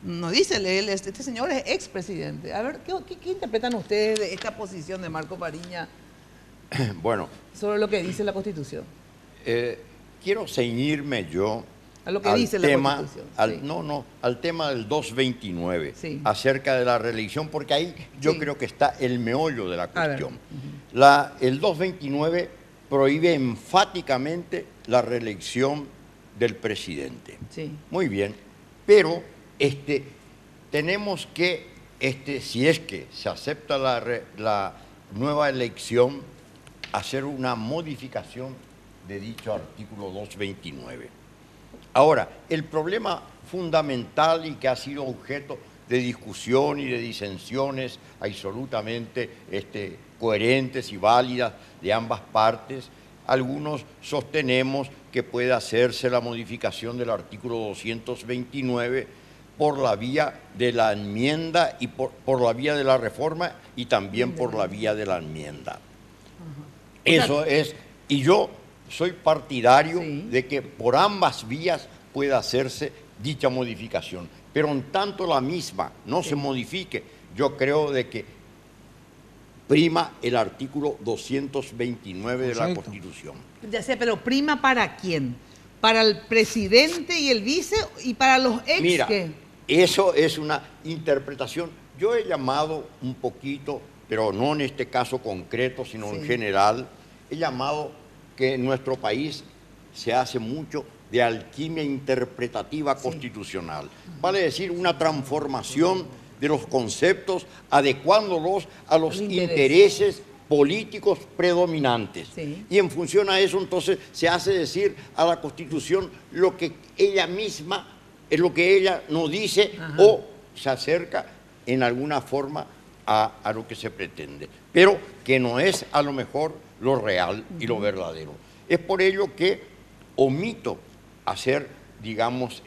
[SPEAKER 4] no dice, este señor es expresidente. A ver, ¿qué interpretan ustedes de esta posición de Marco Fariña?
[SPEAKER 22] Bueno,
[SPEAKER 4] sobre lo que dice la Constitución.
[SPEAKER 22] Quiero ceñirme yo
[SPEAKER 4] a lo que dice la Constitución.
[SPEAKER 22] Al tema del 229, acerca de la reelección, porque ahí yo creo que está el meollo de la cuestión. El 229 prohíbe enfáticamente la reelección del presidente. Muy bien, pero tenemos que, si es que se acepta la nueva elección, hacer una modificación de dicho artículo 229. Ahora, el problema fundamental y que ha sido objeto de discusión y de disensiones absolutamente coherentes y válidas de ambas partes, algunos sostenemos que puede hacerse la modificación del artículo 229 por la vía de la enmienda y por la vía de la reforma y también por la vía de la enmienda. Eso es, y yo soy partidario de que por ambas vías pueda hacerse dicha modificación, pero en tanto la misma no se modifique, yo creo de que prima el artículo 229 de la Constitución.
[SPEAKER 4] Ya sé, pero prima ¿para quién? ¿Para el presidente y el vice y para los ex?
[SPEAKER 22] Mira, eso es una interpretación. Yo he llamado un poquito, pero no en este caso concreto, sino en general, he llamado que en nuestro país se hace mucho de alquimia interpretativa constitucional. Vale decir, una transformación de los conceptos, adecuándolos a los intereses políticos predominantes. Y en función a eso, entonces, se hace decir a la Constitución lo que ella misma, es lo que ella nos dice o se acerca en alguna forma a lo que se pretende, pero que no es a lo mejor lo real y lo verdadero. Es por ello que omito hacer, digamos,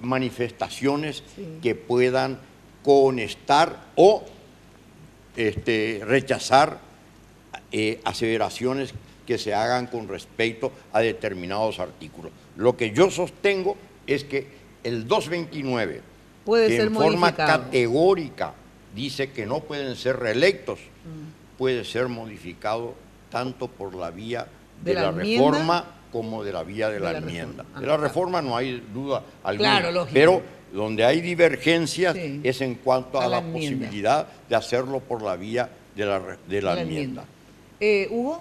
[SPEAKER 22] manifestaciones que puedan cohonestar o rechazar aseveraciones que se hagan con respecto a determinados artículos. Lo que yo sostengo es que el 229, que en forma categórica dice que no pueden ser reelectos, puede ser modificado tanto por la vía de la reforma como de la vía de la enmienda. De la reforma no hay duda alguna, pero donde hay divergencias es en cuanto a la posibilidad de hacerlo por la vía de la enmienda.
[SPEAKER 4] ¿Hugo?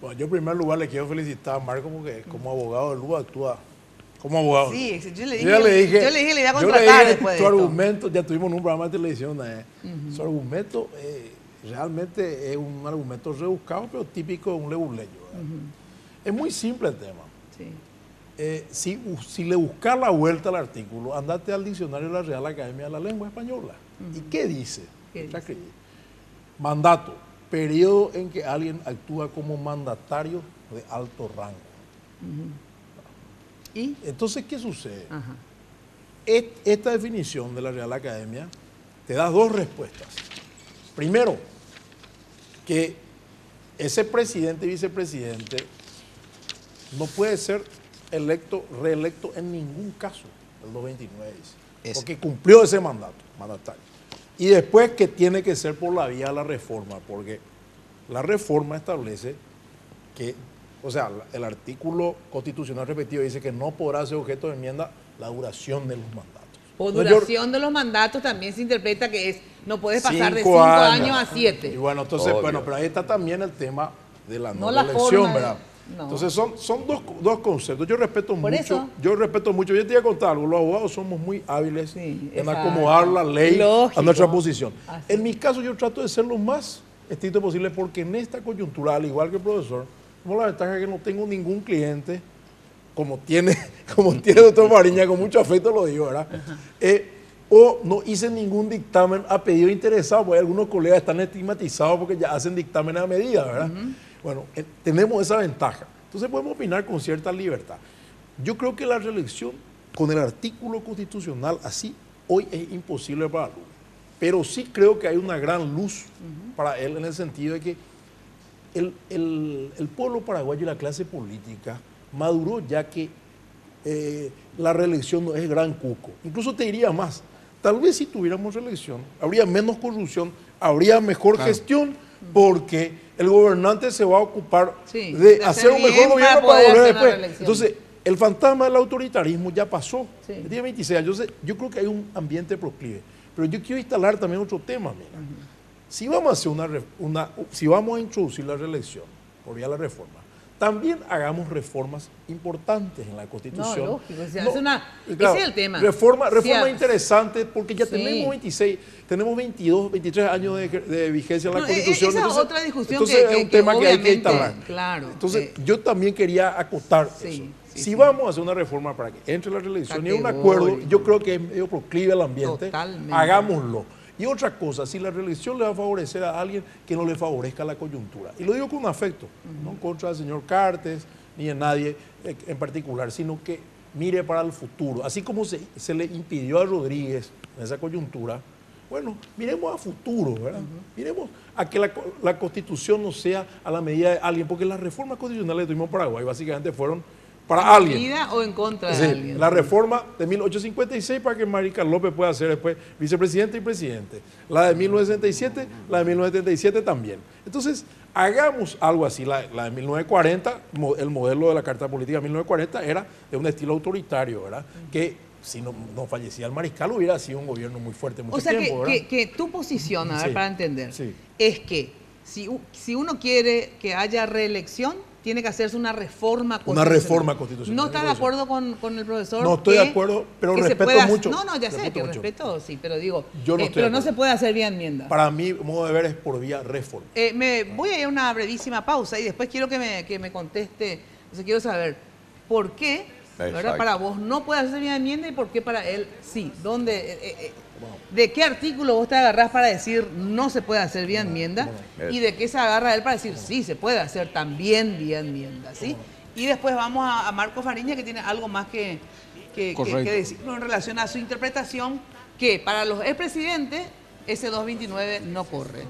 [SPEAKER 24] Bueno, yo en primer lugar le quiero felicitar a Marco porque como abogado de Lugo actúa como abogado.
[SPEAKER 4] Sí, yo le dije le iba a contratar después de
[SPEAKER 24] su argumento, ya tuvimos en un programa de televisión, su argumento realmente es un argumento rebuscado, pero típico de un lebuleño. Es muy simple el tema.
[SPEAKER 4] Sí.
[SPEAKER 24] Si le buscas la vuelta al artículo, andate al diccionario de la Real Academia de la Lengua Española. ¿Y qué dice? Mandato, periodo en que alguien actúa como mandatario de alto rango.
[SPEAKER 4] ¿Y?
[SPEAKER 24] Entonces, ¿qué sucede? Esta definición de la Real Academia te da dos respuestas. Primero, que ese presidente y vicepresidente no puede ser reelecto en ningún caso, el 229 dice, porque cumplió ese mandatario. Y después que tiene que ser por la vía de la reforma, porque la reforma establece que, o sea, el artículo constitucional repetido dice que no podrá ser objeto de enmienda la duración de los mandatos.
[SPEAKER 4] Por duración de los mandatos también se interpreta que no puedes pasar de 5 años a 7.
[SPEAKER 24] Y bueno, entonces, pero ahí está también el tema de la no reelección, ¿verdad? No. Entonces son dos conceptos. Yo respeto mucho. Yo te voy a contar algo. Los abogados somos muy hábiles en acomodar la ley a nuestra posición. En mi caso yo trato de ser lo más estricto posible porque en esta coyuntura, al igual que el profesor, tengo la ventaja que no tengo ningún cliente como tiene el doctor Mariña, con mucho afecto lo digo, ¿verdad? O no hice ningún dictamen a pedido interesado, porque algunos colegas están estigmatizados porque ya hacen dictámenes a medida, ¿verdad? Bueno, tenemos esa ventaja. Entonces podemos opinar con cierta libertad. Yo creo que la reelección con el artículo constitucional así hoy es imposible para Lula. Pero sí creo que hay una gran luz para él en el sentido de que el pueblo paraguayo y la clase política maduró ya que la reelección no es gran cuco. Incluso te diría más, tal vez si tuviéramos reelección, habría menos corrupción, habría mejor gestión, porque el gobernante se va a ocupar de hacer un mejor gobierno para volver después. Entonces, el fantasma del autoritarismo ya pasó. El día 26 años, yo creo que hay un ambiente proclive. Pero yo quiero instalar también otro tema, mira. Si vamos a hacer si vamos a introducir la reelección por vía de la reforma, también hagamos reformas importantes en la Constitución.
[SPEAKER 4] No, lógico, ese es el tema.
[SPEAKER 24] Reforma interesante porque ya tenemos 26, tenemos 22, 23 años de vigencia en la Constitución.
[SPEAKER 4] Esa
[SPEAKER 24] entonces,
[SPEAKER 4] otra discusión
[SPEAKER 24] entonces es un tema que hay que instalar.
[SPEAKER 4] Claro.
[SPEAKER 24] Entonces, yo también quería acotar eso. Si vamos a hacer una reforma para que entre la reelección y un acuerdo, yo creo que es medio proclive al ambiente, hagámoslo. Y otra cosa, si la reelección le va a favorecer a alguien, que no le favorezca la coyuntura. Y lo digo con afecto, no en contra del señor Cartes, ni de nadie en particular, sino que mire para el futuro. Así como se le impidió a Rodríguez en esa coyuntura, bueno, miremos a futuro, ¿verdad? Miremos a que la Constitución no sea a la medida de alguien, porque las reformas constitucionales que tuvimos en Paraguay básicamente fueron para alguien.
[SPEAKER 4] ¿En vida o en contra de alguien?
[SPEAKER 24] La reforma de 1856 para que Marica López pueda ser después vicepresidente y presidente. La de 1967, la de 1977 también. Entonces, hagamos algo así. La de 1940, el modelo de la Carta Política de 1940 era de un estilo autoritario, ¿verdad? Que si no fallecía el mariscal hubiera sido un gobierno muy fuerte mucho tiempo, ¿verdad?
[SPEAKER 4] Que tu posición, a ver, para entender, es que si uno quiere que haya reelección, tiene que hacerse una reforma constitucional.
[SPEAKER 24] Una reforma constitucional.
[SPEAKER 4] ¿No está de acuerdo con el profesor?
[SPEAKER 24] No estoy de acuerdo, pero respeto mucho.
[SPEAKER 4] No, ya sé que respeto, sí, pero digo,
[SPEAKER 24] pero
[SPEAKER 4] no se puede hacer vía enmienda.
[SPEAKER 24] Para mí, modo de ver, es por vía reforma.
[SPEAKER 4] Voy a ir a una brevísima pausa y después quiero que me conteste, o sea, quiero saber por qué, ¿verdad? Para vos no puede hacer vía enmienda y por qué para él sí. ¿De qué artículo vos te agarrás para decir no se puede hacer vía enmienda? ¿Y de qué se agarra él para decir sí se puede hacer también vía enmienda? ¿Sí? Y después vamos a Marco Fariña, que tiene algo más que decir en relación a su interpretación, que para los expresidentes ese 229 no corre.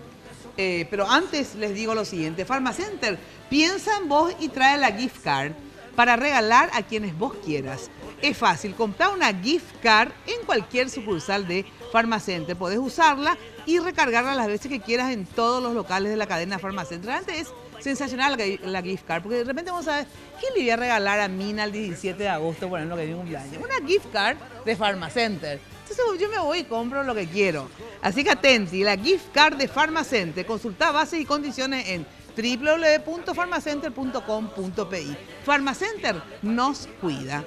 [SPEAKER 4] Pero antes les digo lo siguiente: Pharmacenter piensa en vos y trae la gift card para regalar a quienes vos quieras. Es fácil, comprar una gift card en cualquier sucursal de Pharmacenter. Podés usarla y recargarla las veces que quieras en todos los locales de la cadena Pharmacenter. Realmente es sensacional la gift card, porque de repente vamos a ver, ¿qué le voy a regalar a Mina el 17 de agosto, por ejemplo, que viene un cumpleaños? Una gift card de Pharmacenter. Entonces yo me voy y compro lo que quiero. Así que atenti, la gift card de Pharmacenter. Consulta bases y condiciones en www.pharmacenter.com.pi. Pharmacenter nos cuida.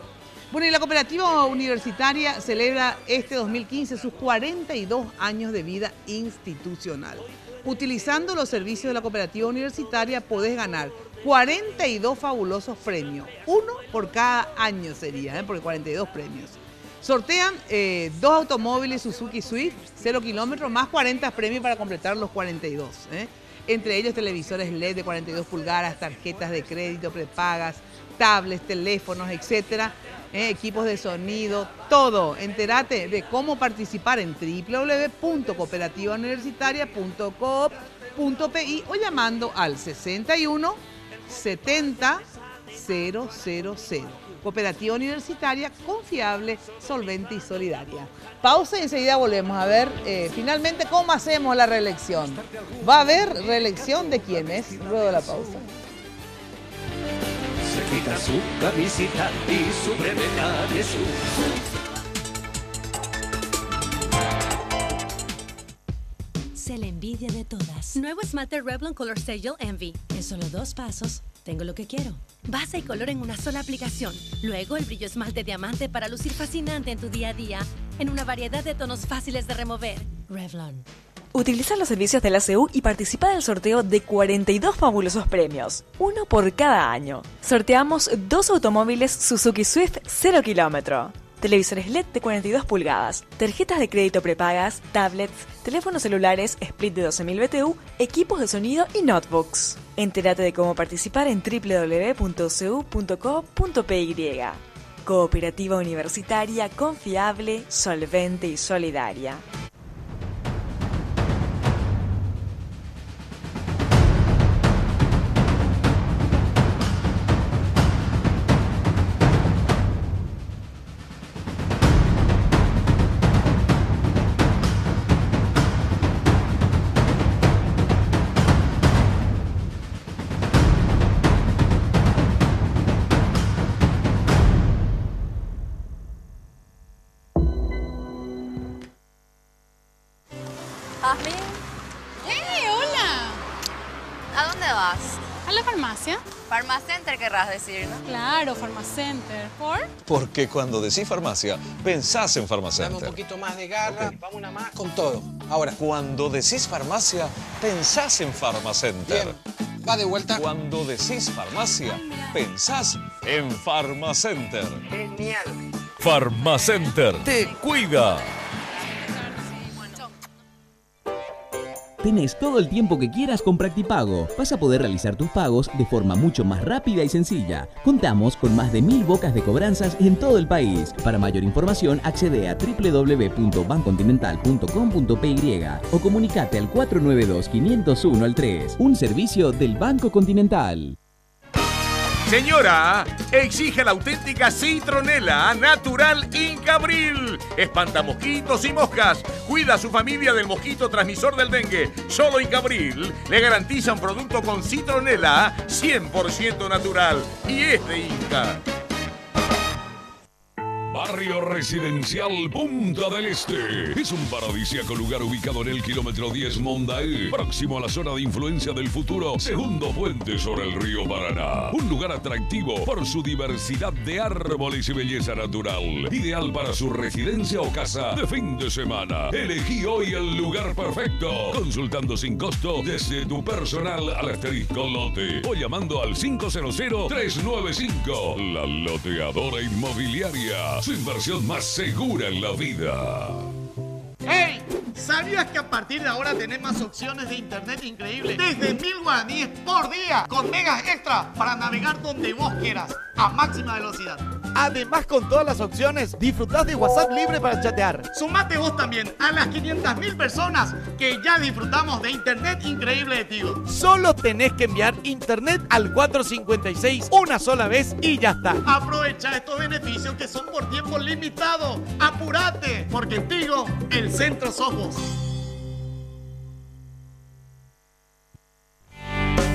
[SPEAKER 4] Bueno, y la Cooperativa Universitaria celebra este 2015 sus 42 años de vida institucional. Utilizando los servicios de la Cooperativa Universitaria podés ganar 42 fabulosos premios. Uno por cada año sería, porque 42 premios. Sortean 2 automóviles Suzuki Swift, 0 kilómetros, más 40 premios para completar los 42. Entre ellos televisores LED de 42 pulgadas, tarjetas de crédito prepagas, tablets, teléfonos, etcétera, equipos de sonido, todo. Entérate de cómo participar en www.cooperativauniversitaria.coop.pi o llamando al 61 70 000. Cooperativa Universitaria, confiable, solvente y solidaria. Pausa y enseguida volvemos a ver finalmente cómo hacemos la reelección. ¿Va a haber reelección de quiénes? Luego de la pausa.
[SPEAKER 3] Se quita su camisita y su brevedad de su...
[SPEAKER 5] Sé la envidia de todas. Nuevo esmalte Revlon Color Stay Envy. En solo 2 pasos, tengo lo que quiero. Base y color en una sola aplicación. Luego el brillo esmalte diamante para lucir fascinante en tu día a día. En una variedad de tonos fáciles de remover. Revlon.
[SPEAKER 9] Utiliza los servicios de la CEU y participa del sorteo de 42 fabulosos premios. Uno por cada año. Sorteamos 2 automóviles Suzuki Swift 0 kilómetro. Televisores LED de 42 pulgadas, tarjetas de crédito prepagas, tablets, teléfonos celulares split de 12.000 BTU, equipos de sonido y notebooks. Entérate de cómo participar en www.cu.co.py. Cooperativa Universitaria confiable, solvente y solidaria.
[SPEAKER 10] Jasmine.
[SPEAKER 11] Hola!
[SPEAKER 10] ¿A dónde vas?
[SPEAKER 11] ¿A la farmacia?
[SPEAKER 10] Farmacenter querrás decir, ¿no?
[SPEAKER 11] Claro, Farmacenter. ¿Por?
[SPEAKER 12] Porque cuando decís farmacia, pensás en
[SPEAKER 13] Dame
[SPEAKER 12] Farmacenter.
[SPEAKER 13] un poquito más de garra, vamos una más con todo. Ahora.
[SPEAKER 12] Cuando decís farmacia, pensás en Farmacenter.
[SPEAKER 13] Bien, va de vuelta.
[SPEAKER 12] Cuando decís farmacia, pensás en Farmacenter.
[SPEAKER 13] Genial.
[SPEAKER 14] Farmacenter te cuida.
[SPEAKER 19] Tenés todo el tiempo que quieras con Practipago. Vas a poder realizar tus pagos de forma mucho más rápida y sencilla. Contamos con más de 1000 bocas de cobranzas en todo el país. Para mayor información, accede a www.bancontinental.com.py o comunicate al 492-501-3. Un servicio del Banco Continental.
[SPEAKER 6] Señora, exige la auténtica citronela natural Incabril. Espanta mosquitos y moscas. Cuida a su familia del mosquito transmisor del dengue. Solo Incabril le garantiza un producto con citronela 100% natural. Y es de Inca.
[SPEAKER 14] Barrio Residencial Punta del Este. Es un paradisíaco lugar ubicado en el kilómetro 10 Mondaé, próximo a la zona de influencia del futuro, segundo puente sobre el río Paraná. Un lugar atractivo por su diversidad de árboles y belleza natural. Ideal para su residencia o casa de fin de semana. Elegí hoy el lugar perfecto. Consultando sin costo desde tu personal al asterisco lote o llamando al 500-395. La Loteadora Inmobiliaria. Su inversión más segura en la vida.
[SPEAKER 7] ¡Hey! ¿Sabías que a partir de ahora tenés más opciones de internet increíbles? Desde 1000 guaraníes por día, con megas extra para navegar donde vos quieras, a máxima velocidad. Además, con todas las opciones, disfrutás de WhatsApp libre para chatear. Sumate vos también a las 500.000 personas que ya disfrutamos de internet increíble de Tigo. Solo tenés que enviar internet al 456 una sola vez y ya está. Aprovecha estos beneficios que son por tiempo limitado. ¡Apúrate! Porque en Tigo, el centro sos vos.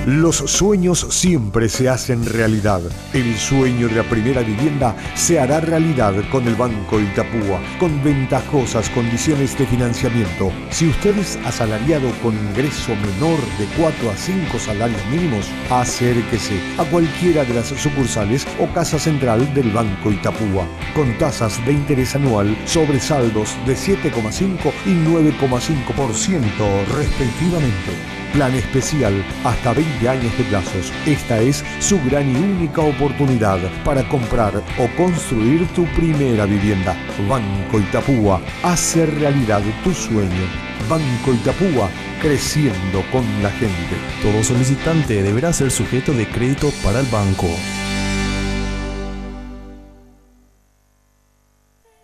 [SPEAKER 8] Los sueños siempre se hacen realidad. El sueño de la primera vivienda se hará realidad con el Banco Itapúa, con ventajosas condiciones de financiamiento. Si usted es asalariado con ingreso menor de 4 a 5 salarios mínimos, acérquese a cualquiera de las sucursales o casa central del Banco Itapúa, con tasas de interés anual sobre saldos de 7,5 y 9,5% respectivamente. Plan especial hasta 20 años de plazos. Esta es su gran y única oportunidad para comprar o construir tu primera vivienda. Banco Itapúa, hace realidad tu sueño. Banco Itapúa, creciendo con la gente.
[SPEAKER 15] Todo solicitante deberá ser sujeto de crédito para el banco.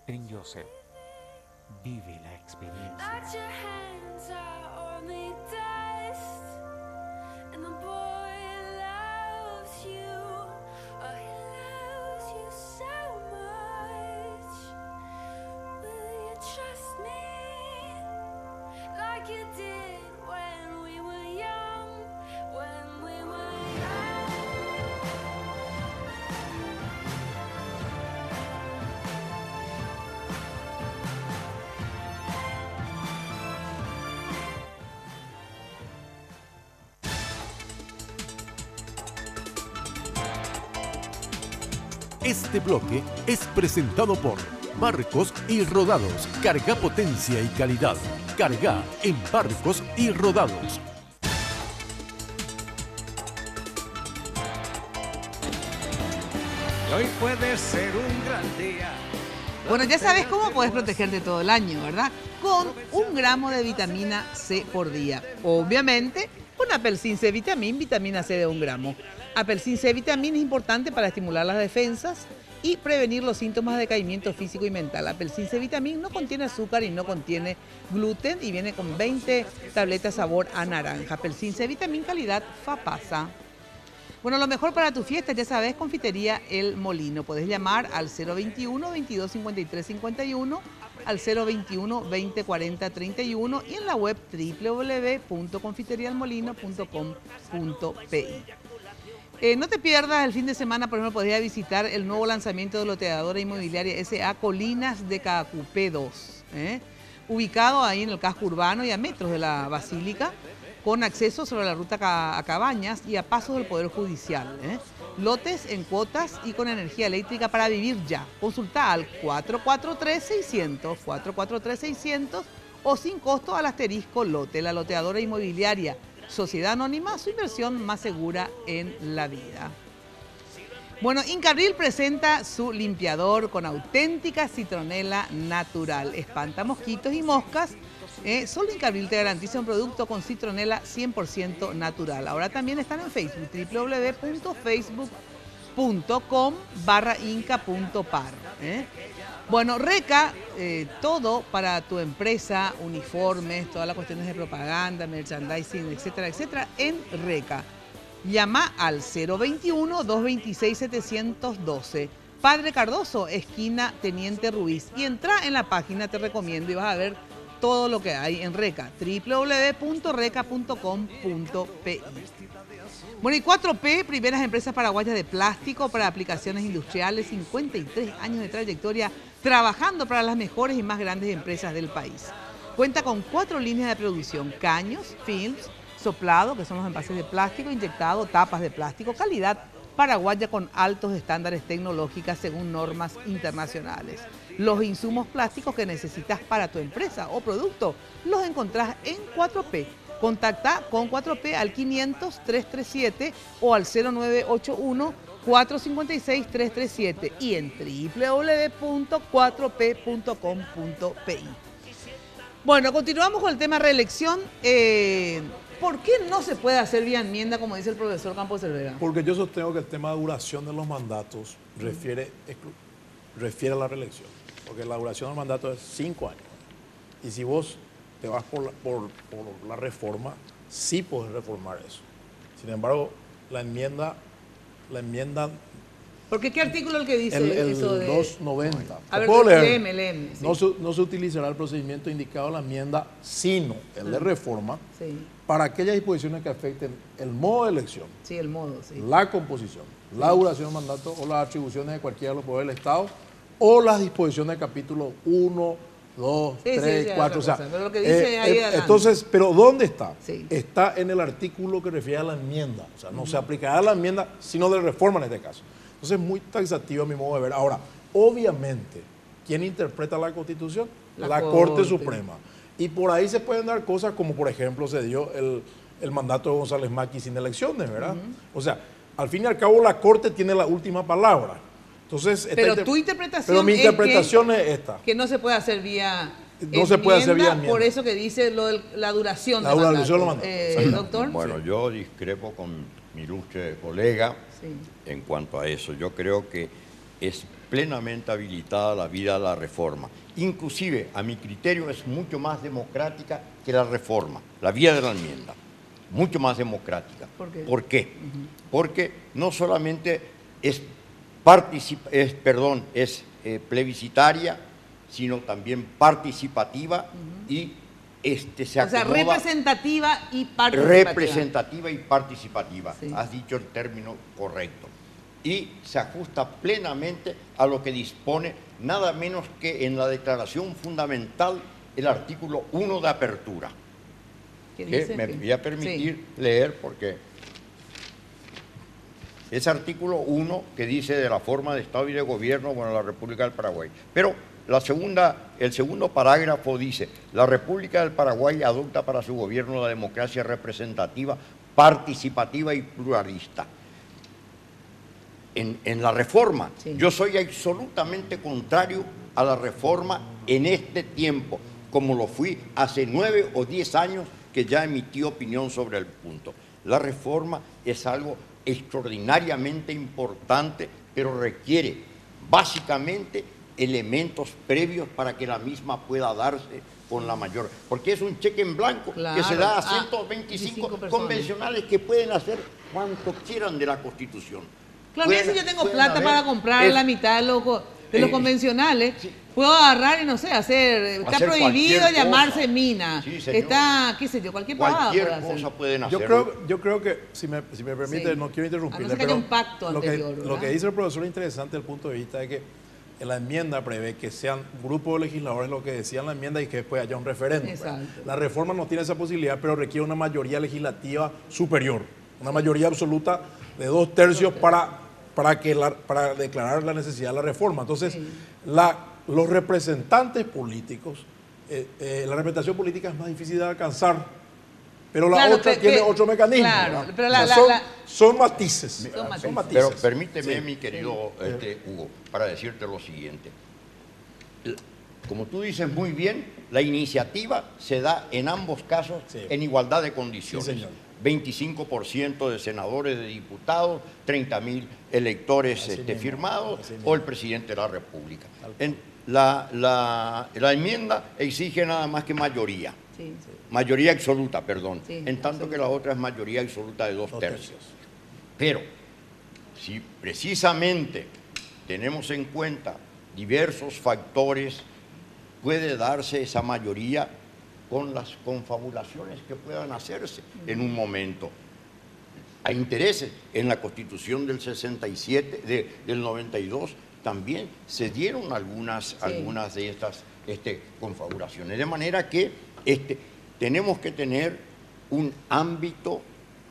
[SPEAKER 16] En Joseph, vive la experiencia.
[SPEAKER 18] Este bloque es presentado por Barcos y Rodados. Carga potencia y calidad. Carga en Barcos y Rodados.
[SPEAKER 3] Hoy puede ser un gran día.
[SPEAKER 4] Bueno, ya sabes cómo puedes protegerte todo el año, ¿verdad? Con 1 gramo de vitamina C por día. Obviamente, con Apelsin C Vitamin, vitamina C de 1 gramo. Apelsin C Vitamin es importante para estimular las defensas y prevenir los síntomas de decaimiento físico y mental. Apelsin C Vitamin no contiene azúcar y no contiene gluten y viene con 20 tabletas sabor a naranja. Apelsin C Vitamin calidad FAPASA. Bueno, lo mejor para tu fiesta, ya sabes, Confitería El Molino. Puedes llamar al 021 22 53 51, al 021 20 40 31 y en la web www.confiterialmolino.com.pi. No te pierdas el fin de semana, por ejemplo, podrías visitar el nuevo lanzamiento de loteadora inmobiliaria S.A. Colinas de Caacupé 2, ubicado ahí en el casco urbano y a metros de la Basílica, con acceso sobre la ruta a Cabañas y a pasos del Poder Judicial. Lotes en cuotas y con energía eléctrica para vivir ya. Consulta al 443-600, 443-600 o sin costo al asterisco lote, la loteadora inmobiliaria. Sociedad Anónima, su inversión más segura en la vida. Bueno, Incabril presenta su limpiador con auténtica citronela natural. Espanta mosquitos y moscas. Solo Incabril te garantiza un producto con citronela 100% natural. Ahora también están en Facebook, www.facebook.com/inca.par. Bueno, Reca, todo para tu empresa, uniformes, todas las cuestiones de propaganda, merchandising, etcétera, etcétera, en Reca. Llama al 021-226-712. Padre Cardoso, esquina Teniente Ruiz. Y entra en la página, te recomiendo, y vas a ver todo lo que hay en Reca, www.reca.com.pi. Bueno, y 4P, primeras empresas paraguayas de plástico para aplicaciones industriales, 53 años de trayectoria trabajando para las mejores y más grandes empresas del país. Cuenta con 4 líneas de producción: caños, films, soplado, que son los envases de plástico, inyectado, tapas de plástico, calidad paraguaya con altos estándares tecnológicos según normas internacionales. Los insumos plásticos que necesitas para tu empresa o producto los encontrás en 4P. Contacta con 4P al 500-337 o al 0981-456-337 y en www.4p.com.pi. Bueno, continuamos con el tema reelección. ¿Por qué no se puede hacer vía enmienda, como dice el profesor Campos Cervera?
[SPEAKER 24] Porque yo sostengo que el tema de duración de los mandatos refiere a la reelección. Porque la duración del mandato es 5 años. Y si vos te vas por la reforma, sí podés reformar eso. Sin embargo, la enmienda
[SPEAKER 4] Porque ¿qué artículo es el que dice
[SPEAKER 24] el
[SPEAKER 4] eso de...?
[SPEAKER 24] 290.
[SPEAKER 4] A ver,
[SPEAKER 24] ¿Puedo leer?
[SPEAKER 4] léeme. Sí.
[SPEAKER 24] No se utilizará el procedimiento indicado en la enmienda, sino el de reforma,
[SPEAKER 4] Sí.
[SPEAKER 24] para aquellas disposiciones que afecten el modo de elección,
[SPEAKER 4] Sí, el modo, sí.
[SPEAKER 24] la composición, la duración del mandato o las atribuciones de cualquiera de los poderes del Estado, o las disposiciones del capítulo 1, 2,
[SPEAKER 4] Sí,
[SPEAKER 24] 3,
[SPEAKER 4] sí,
[SPEAKER 24] 4, o sea,
[SPEAKER 4] pero lo que dice ahí adelante.
[SPEAKER 24] entonces, pero ¿dónde está?
[SPEAKER 4] Sí.
[SPEAKER 24] Está en el artículo que refiere a la enmienda, o sea, no se aplicará a la enmienda, sino de reforma en este caso. Entonces, muy taxativo a mi modo de ver. Ahora, obviamente, ¿quién interpreta la Constitución? La Corte Suprema. Y por ahí se pueden dar cosas como, por ejemplo, se dio el mandato de González Maqui sin elecciones, ¿verdad? O sea, al fin y al cabo la Corte tiene la última palabra. Entonces,
[SPEAKER 4] Pero tu interpretación
[SPEAKER 24] pero mi interpretación es esta.
[SPEAKER 4] Que no se puede hacer vía
[SPEAKER 24] No se puede hacer vía enmienda.
[SPEAKER 4] Por eso que dice lo de la duración
[SPEAKER 24] La
[SPEAKER 4] del mandato.
[SPEAKER 24] duración lo mandato.
[SPEAKER 4] Doctor.
[SPEAKER 22] Bueno, yo discrepo con mi ilustre colega
[SPEAKER 4] Sí.
[SPEAKER 22] en cuanto a eso. Yo creo que es plenamente habilitada la vía de la reforma. Inclusive, a mi criterio, es mucho más democrática que la reforma, la vía de la enmienda. Mucho más democrática.
[SPEAKER 4] ¿Por qué?
[SPEAKER 22] ¿Por qué? Porque no solamente es plebiscitaria, sino también participativa y se acomoda.
[SPEAKER 4] O sea, representativa y participativa.
[SPEAKER 22] Representativa y participativa.
[SPEAKER 4] Sí.
[SPEAKER 22] Has dicho el término correcto. Y se ajusta plenamente a lo que dispone nada menos que en la Declaración Fundamental el artículo 1 de apertura.
[SPEAKER 4] ¿Qué
[SPEAKER 22] Que
[SPEAKER 4] dice?
[SPEAKER 22] me voy a permitir leer porque es artículo 1 que dice de la forma de Estado y de Gobierno de la República del Paraguay. Pero el segundo parágrafo dice: la República del Paraguay adopta para su gobierno la democracia representativa, participativa y pluralista. En la reforma, yo soy absolutamente contrario a la reforma en este tiempo, como lo fui hace 9 o 10 años que ya emití opinión sobre el punto. La reforma es algo extraordinariamente importante, pero requiere básicamente elementos previos para que la misma pueda darse con la mayor, porque es un cheque en blanco que se da a 125 convencionales que pueden hacer cuanto quieran de la Constitución.
[SPEAKER 4] Claro, si yo tengo plata para comprar la mitad de los convencionales, puedo agarrar y no sé, está prohibido llamarse mina, está, qué sé yo, cualquier
[SPEAKER 22] cosa pueden hacer.
[SPEAKER 24] Yo creo que, si me permite, no quiero interrumpirle,
[SPEAKER 4] no ser que haya un pacto anterior,
[SPEAKER 24] lo que dice el profesor es interesante desde el punto de vista de que la enmienda prevé que sean grupos de legisladores lo que decían la enmienda y que después haya un referéndum. La reforma no tiene esa posibilidad, pero requiere una mayoría legislativa superior, una mayoría absoluta de 2/3 para declarar la necesidad de la reforma. Entonces, los representantes políticos, la representación política es más difícil de alcanzar, pero la otra tiene otro mecanismo.
[SPEAKER 4] Claro, pero
[SPEAKER 24] son matices. Son matices.
[SPEAKER 22] Pero permíteme, mi querido Hugo, para decirte lo siguiente. Como tú dices muy bien, la iniciativa se da en ambos casos en igualdad de condiciones. Sí, señor. 25% de senadores, de diputados, 30.000 electores firmados, o el presidente de la República. La enmienda exige nada más que mayoría. Mayoría absoluta, perdón. En tanto que la otra es mayoría absoluta de 2/3. Pero, si precisamente tenemos en cuenta diversos factores, puede darse esa mayoría con las confabulaciones que puedan hacerse en un momento. Hay intereses. En la Constitución del 67, del 92, también se dieron algunas de estas confabulaciones. De manera que tenemos que tener un ámbito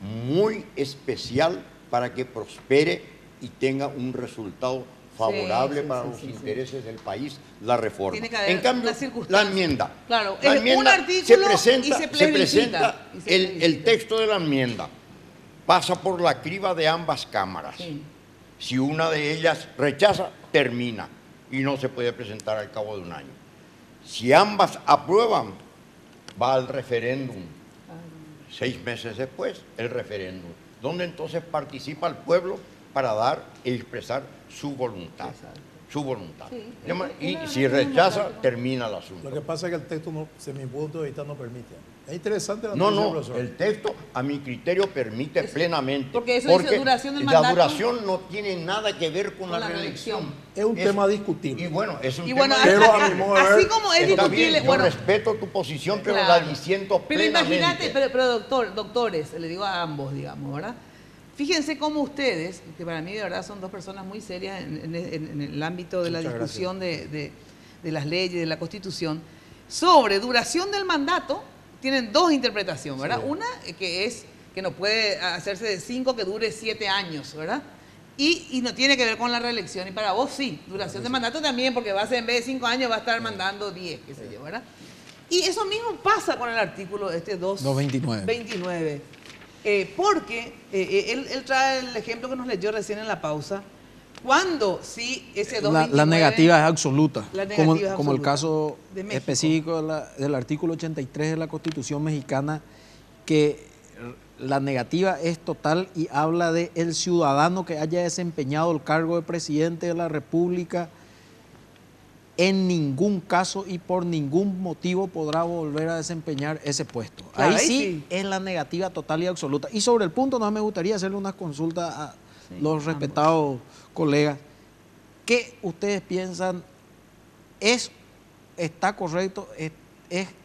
[SPEAKER 22] muy especial para que prospere y tenga un resultado favorable para los intereses del país, la reforma. En cambio, la enmienda.
[SPEAKER 4] Claro,
[SPEAKER 22] la enmienda
[SPEAKER 4] un artículo
[SPEAKER 22] se presenta el texto de la enmienda, pasa por la criba de ambas cámaras. Si una de ellas rechaza, termina y no se puede presentar al cabo de un año. Si ambas aprueban, va al referéndum. 6 meses después, el referéndum, donde entonces participa el pueblo para dar y expresar su voluntad. Su voluntad. Y si rechaza, termina el asunto.
[SPEAKER 24] Lo que pasa es que el texto, desde mi punto de vista, no permite. Es interesante la
[SPEAKER 22] No,
[SPEAKER 24] noticia,
[SPEAKER 22] no,
[SPEAKER 24] profesor.
[SPEAKER 22] el texto a mi criterio permite plenamente.
[SPEAKER 4] Porque eso dice duración del mandato.
[SPEAKER 22] La duración no tiene nada que ver con la reelección.
[SPEAKER 24] Es un tema discutible.
[SPEAKER 22] Y bueno, es un
[SPEAKER 4] Y
[SPEAKER 22] tema
[SPEAKER 4] bueno,
[SPEAKER 24] pero a mi modo de
[SPEAKER 4] así
[SPEAKER 24] ver,
[SPEAKER 4] como es
[SPEAKER 22] está
[SPEAKER 4] discutible,
[SPEAKER 22] bien, yo
[SPEAKER 4] bueno,
[SPEAKER 22] respeto tu posición, pero
[SPEAKER 4] claro.
[SPEAKER 22] la disiento
[SPEAKER 4] Pero
[SPEAKER 22] plenamente.
[SPEAKER 4] imagínate, pero doctores, le digo a ambos, digamos, ¿verdad? Fíjense cómo ustedes, que para mí de verdad son dos personas muy serias en el ámbito de la
[SPEAKER 24] Muchas
[SPEAKER 4] discusión de las leyes, de la Constitución, sobre duración del mandato, tienen dos interpretaciones, ¿verdad?
[SPEAKER 24] Sí.
[SPEAKER 4] Una que es que no puede hacerse de 5, que dure 7 años, ¿verdad? Y no tiene que ver con la reelección. Y para vos sí, duración de mandato también, porque va a ser en vez de 5 años va a estar mandando 10, qué sé yo, ¿verdad? Y eso mismo pasa con el artículo 229. 29. Porque él trae el ejemplo que nos leyó recién en la pausa. Cuando sí ese 229...
[SPEAKER 23] La negativa es absoluta,
[SPEAKER 4] La negativa
[SPEAKER 23] como,
[SPEAKER 4] es absoluta.
[SPEAKER 23] como el caso
[SPEAKER 4] De México.
[SPEAKER 23] específico del artículo 83 de la Constitución mexicana, que la negativa es total y habla de el ciudadano que haya desempeñado el cargo de presidente de la República en ningún caso y por ningún motivo podrá volver a desempeñar ese puesto.
[SPEAKER 4] Claro,
[SPEAKER 23] ahí sí es la negativa total y absoluta. Y sobre el punto no me gustaría hacerle unas consultas a los respetados colegas. ¿Qué ustedes piensan? ¿Está correcto,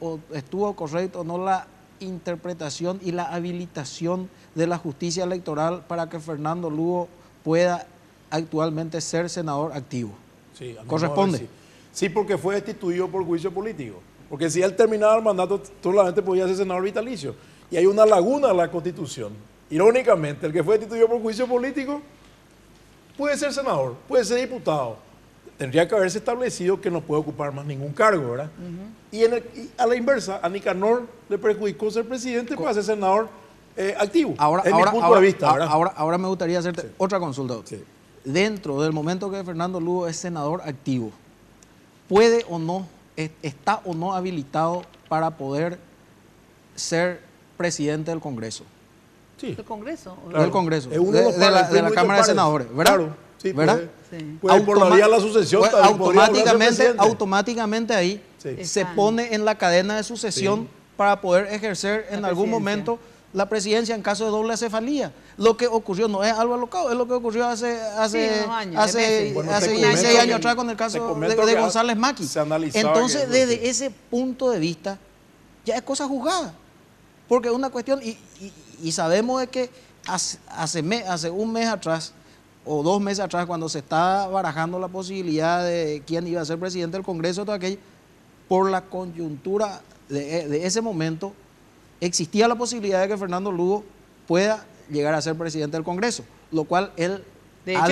[SPEAKER 23] o estuvo correcto o no la interpretación y la habilitación de la justicia electoral para que Fernando Lugo pueda actualmente ser senador activo?
[SPEAKER 24] Sí, a mi
[SPEAKER 23] ¿Corresponde?
[SPEAKER 24] modo de ver, sí, porque fue destituido por juicio político. Porque si él terminaba el mandato, solamente podía ser senador vitalicio. Y hay una laguna en la Constitución. Irónicamente, el que fue destituido por juicio político puede ser senador, puede ser diputado. Tendría que haberse establecido que no puede ocupar más ningún cargo, ¿verdad? Y a la inversa, a Nicanor le perjudicó ser presidente para ser senador activo.
[SPEAKER 23] Ahora me gustaría hacerte otra consulta. Sí. Dentro del momento que Fernando Lugo es senador activo, ¿puede o no, está o no habilitado para poder ser presidente del Congreso?
[SPEAKER 24] Sí.
[SPEAKER 4] ¿Del Congreso?
[SPEAKER 23] Claro. Del Congreso,
[SPEAKER 24] Es uno de los
[SPEAKER 23] de la
[SPEAKER 24] pares,
[SPEAKER 23] Cámara de Senadores, ¿verdad?
[SPEAKER 24] Claro, sí,
[SPEAKER 23] ¿verdad?
[SPEAKER 24] Puede por la vía de la sucesión,
[SPEAKER 23] automáticamente ahí se pone en la cadena de sucesión para poder ejercer en algún momento la presidencia en caso de doble acefalía. Lo que ocurrió no es algo alocado, es lo que ocurrió hace 16 años atrás con el caso de González Maqui. Entonces, desde ese punto de vista, ya es cosa juzgada. Porque es una cuestión, y sabemos de que hace un mes atrás, o 2 meses atrás, cuando se estaba barajando la posibilidad de quién iba a ser presidente del Congreso, todo aquello, por la coyuntura de ese momento, existía la posibilidad de que Fernando Lugo pueda llegar a ser presidente del Congreso, lo cual él ha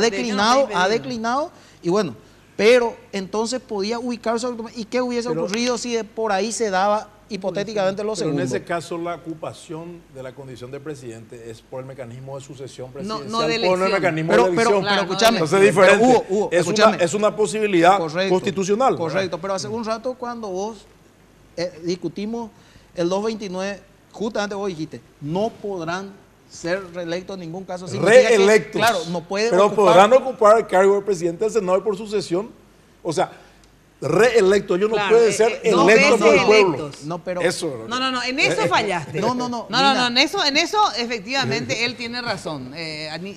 [SPEAKER 23] declinado, y bueno, pero entonces podía ubicarse, ¿y qué hubiese ocurrido si por ahí se daba hipotéticamente lo segundo?
[SPEAKER 24] En ese caso, la ocupación de la condición de presidente es por el mecanismo de sucesión presidencial,
[SPEAKER 4] no de elección.
[SPEAKER 24] por el mecanismo de elección.
[SPEAKER 23] Pero escúchame.
[SPEAKER 24] Entonces es diferente.
[SPEAKER 23] Hugo,
[SPEAKER 24] es una posibilidad constitucional.
[SPEAKER 23] Correcto, pero hace un rato cuando vos discutimos el 229, justamente vos dijiste, no podrán ser reelectos en ningún caso.
[SPEAKER 24] Reelectos.
[SPEAKER 23] Claro, no pueden
[SPEAKER 24] pero podrán ocupar el cargo de presidente del Senado y por sucesión. O sea, reelecto, ellos no pueden ser electos por el pueblo.
[SPEAKER 23] No, pero
[SPEAKER 24] eso,
[SPEAKER 4] no, en eso fallaste. No, en eso efectivamente él tiene razón.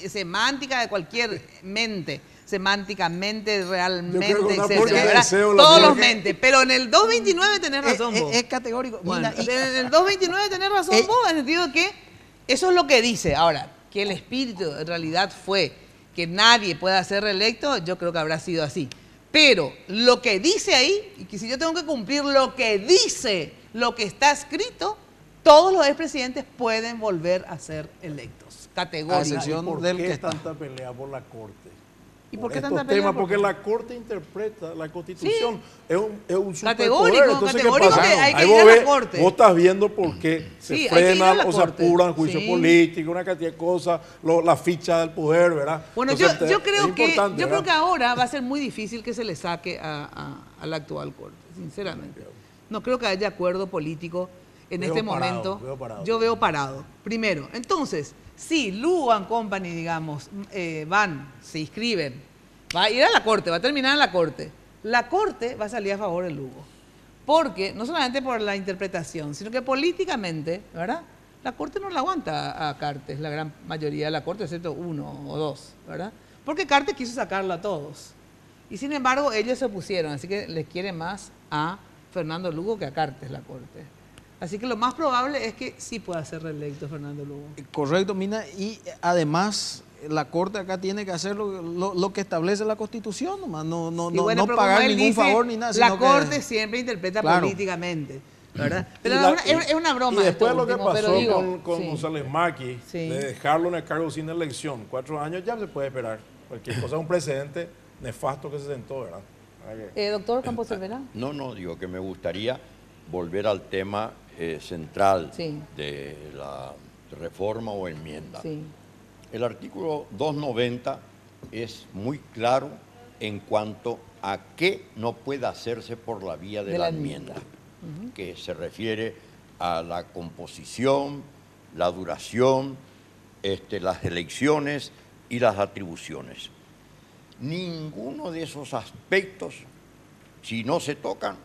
[SPEAKER 4] Semántica de cualquier mente, semánticamente, realmente, etcétera. Todos los mentes. Pero en el 229 tenés razón vos.
[SPEAKER 23] Es categórico.
[SPEAKER 4] Bueno, en el 229 tenés razón vos, en el sentido de que eso es lo que dice. Ahora, que el espíritu en realidad fue que nadie pueda ser reelecto, yo creo que habrá sido así. Pero lo que dice ahí, y que si yo tengo que cumplir lo que dice, lo que está escrito, todos los expresidentes pueden volver a ser electos. Categóricamente.
[SPEAKER 24] ¿Por qué tanta pelea por la Corte?
[SPEAKER 4] ¿Y por qué
[SPEAKER 24] estos
[SPEAKER 4] tanta pelea?
[SPEAKER 24] Temas, porque la Corte interpreta la Constitución. Sí. Es un
[SPEAKER 4] categórico,
[SPEAKER 24] entonces,
[SPEAKER 4] categórico que hay que
[SPEAKER 24] ahí
[SPEAKER 4] ir a la Corte.
[SPEAKER 24] Vos estás viendo por qué se frenan o se apuran juicios políticos, una cantidad de cosas, la ficha del poder, ¿verdad?
[SPEAKER 4] Bueno, entonces, yo creo que ahora va a ser muy difícil que se le saque a la actual Corte, sinceramente. No creo que haya acuerdo político en este momento. Yo veo parado. Primero, entonces, si Lugo and Company, digamos, se inscriben, va a ir a la Corte, va a terminar en la Corte. La Corte va a salir a favor de Lugo. Porque, no solamente por la interpretación, sino que políticamente, ¿verdad? La Corte no la aguanta a Cartes, la gran mayoría de la Corte, excepto uno o dos, ¿verdad? Porque Cartes quiso sacarlo a todos. Y sin embargo, ellos se opusieron, así que les quiere más a Fernando Lugo que a Cartes la Corte. Así que lo más probable es que sí pueda ser reelecto Fernando Lugo.
[SPEAKER 23] Correcto, Mina, y además la Corte acá tiene que hacer lo que establece la Constitución, nomás, no pagar ningún favor ni nada.
[SPEAKER 4] La Corte siempre interpreta políticamente, ¿verdad? Pero es una broma.
[SPEAKER 24] Y después lo que pasó con
[SPEAKER 4] sí.
[SPEAKER 24] González Maqui, de dejarlo en el cargo sin elección, 4 años ya se puede esperar. Cualquier cosa es un precedente nefasto que se sentó, ¿verdad?
[SPEAKER 4] Doctor Campos Cervera.
[SPEAKER 22] No, digo que me gustaría volver al tema central de la reforma o enmienda. Sí. El artículo 290 es muy claro en cuanto a qué no puede hacerse por la vía de la enmienda, que se refiere a la composición, la duración, las elecciones y las atribuciones. Ninguno de esos aspectos, si no se tocan,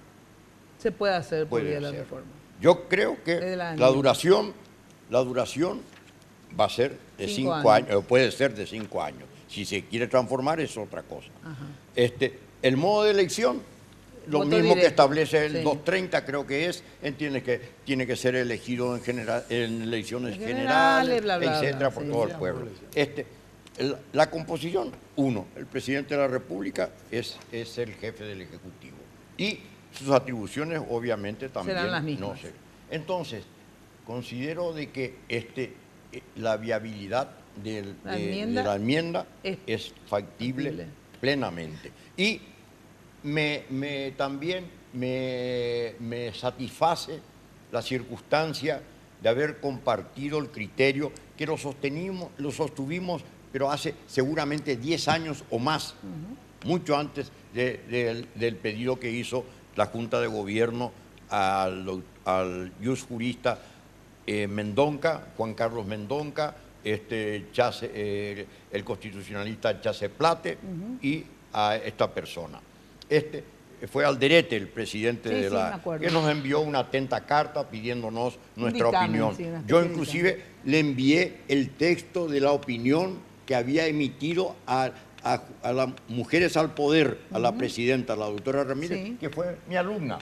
[SPEAKER 4] se puede hacer por vía de la reforma.
[SPEAKER 22] Yo creo que la duración va a ser de 5 años, o puede ser de 5 años. Si se quiere transformar es otra cosa. El modo de elección, lo voto mismo directo, que establece el 230, creo que es, entiende que tiene que ser elegido en elecciones generales, etcétera, por todo el pueblo. La composición, el presidente de la República es el jefe del Ejecutivo. Y sus atribuciones, obviamente, también
[SPEAKER 4] serán las mismas.
[SPEAKER 22] No sé. Entonces, considero de que la viabilidad de la enmienda es factible plenamente. Y también me satisface la circunstancia de haber compartido el criterio que lo sostuvimos, pero hace seguramente 10 años o más, mucho antes del pedido que hizo la Junta de Gobierno al jurista Mendonca, Juan Carlos Mendonca, el constitucionalista Chase Plate y a esta persona. Fue Alderete, el presidente que nos envió una atenta carta pidiéndonos nuestra opinión. Yo inclusive le envié el texto de la opinión que había emitido a las Mujeres al Poder, a la presidenta, la doctora Ramírez, que fue mi alumna.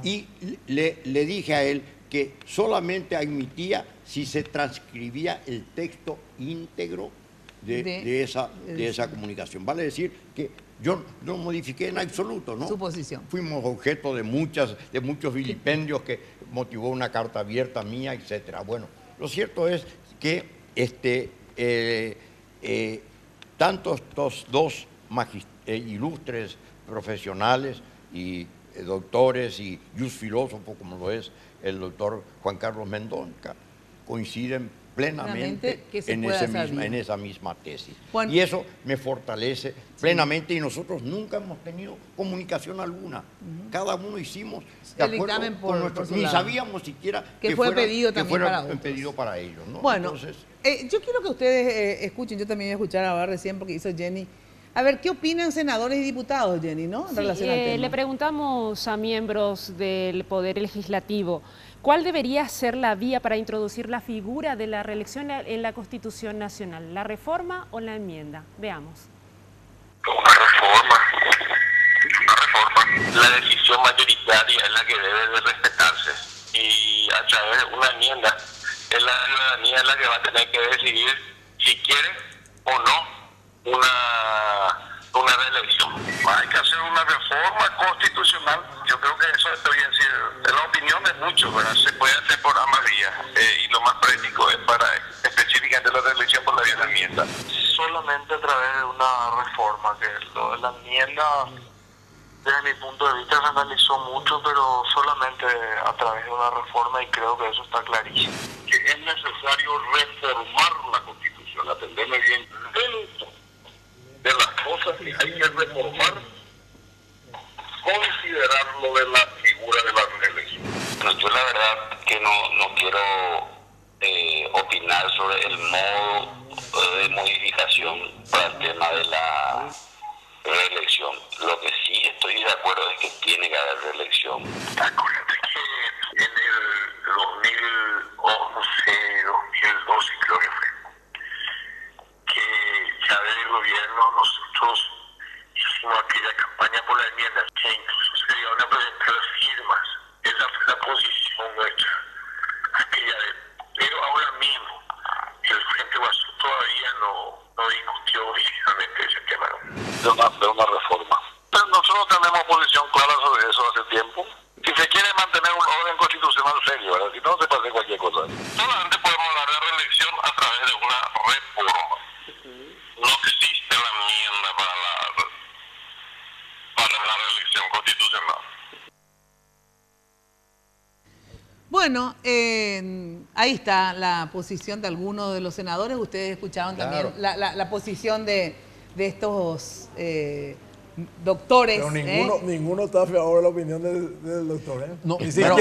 [SPEAKER 22] Y le dije a él que solamente admitía si se transcribía el texto íntegro de esa comunicación. Vale decir que yo no modifiqué en absoluto, ¿no?
[SPEAKER 4] Su posición.
[SPEAKER 22] Fuimos objeto de muchos vilipendios que motivó una carta abierta mía, etcétera. Bueno, lo cierto es que tanto estos dos ilustres profesionales y doctores y filósofos, como lo es el doctor Juan Carlos Mendonca, coinciden plenamente en esa misma tesis. Bueno, y eso me fortalece plenamente, y nosotros nunca hemos tenido comunicación alguna. Cada uno hicimos de acuerdo con nuestro, ni sabíamos siquiera que fue pedido también para ellos, ¿no?
[SPEAKER 4] Bueno, entonces, yo quiero que ustedes escuchen, yo también voy a escuchar ahora recién porque hizo Jenny. A ver, ¿qué opinan senadores y diputados, Jenny, ¿no? En relación al tema.
[SPEAKER 2] Le preguntamos a miembros del Poder Legislativo, ¿cuál debería ser la vía para introducir la figura de la reelección en la Constitución Nacional? ¿La reforma o la enmienda? Veamos.
[SPEAKER 1] Una reforma. La decisión mayoritaria es la que debe de respetarse. Y a través de una enmienda, es la ciudadanía la que va a tener que decidir si quiere o no una reelección. Hay que hacer una reforma constitucional. Yo creo que eso es la opinión de muchos, ¿verdad? Se puede hacer por ambas vías y lo más práctico es para específicamente la reelección por la vía de la enmienda. Solamente a través de una reforma, que lo de la enmienda desde mi punto de vista se analizó mucho, pero solamente a través de una reforma, y creo que eso está clarísimo. Que es necesario reformar la Constitución, atenderme bien dentro de las cosas que hay que reformar, considerarlo de la figura de la reelección. Pero yo la verdad que no quiero opinar sobre el modo de modificación para el tema de reelección. Lo que sí estoy de acuerdo es que tiene que haber reelección. Acuérdate que en el 2011, 2012 creo que fue, que ya desde el gobierno nosotros hicimos aquella campaña por la enmienda, que incluso se llegaron a presentar firmas. Esa fue la posición nuestra, aquella vez. Pero ahora mismo, el Frente Guasú todavía no discutió oficialmente ese tema, ¿no? De una reforma. Pero nosotros tenemos posición clara sobre eso hace tiempo. Si se quiere mantener un orden constitucional serio, ¿verdad? Si no, se puede hacer cualquier cosa. Solamente podemos hablar de reelección a través de una reforma. No existe la enmienda para la reelección constitucional.
[SPEAKER 4] Bueno, ahí está la posición de algunos de los senadores. Ustedes escucharon también la posición de estos doctores.
[SPEAKER 24] Pero ninguno está a favor de la opinión del doctor.
[SPEAKER 23] No,
[SPEAKER 24] ni
[SPEAKER 23] siquiera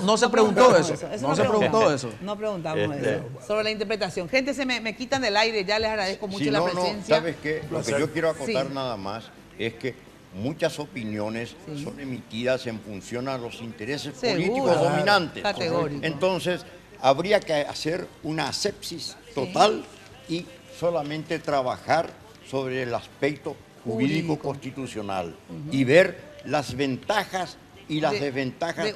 [SPEAKER 24] no
[SPEAKER 23] se preguntó eso.
[SPEAKER 4] No se preguntó eso. No preguntamos eso. Sobre la interpretación. Gente, se me quitan del aire. Ya les agradezco mucho la presencia.
[SPEAKER 22] ¿Sabes qué? Lo que yo quiero acotar nada más es que muchas opiniones son emitidas en función a los intereses políticos dominantes.
[SPEAKER 4] Categórico.
[SPEAKER 22] Entonces, habría que hacer una asepsis total y solamente trabajar sobre el aspecto jurídico constitucional y ver las ventajas y las desventajas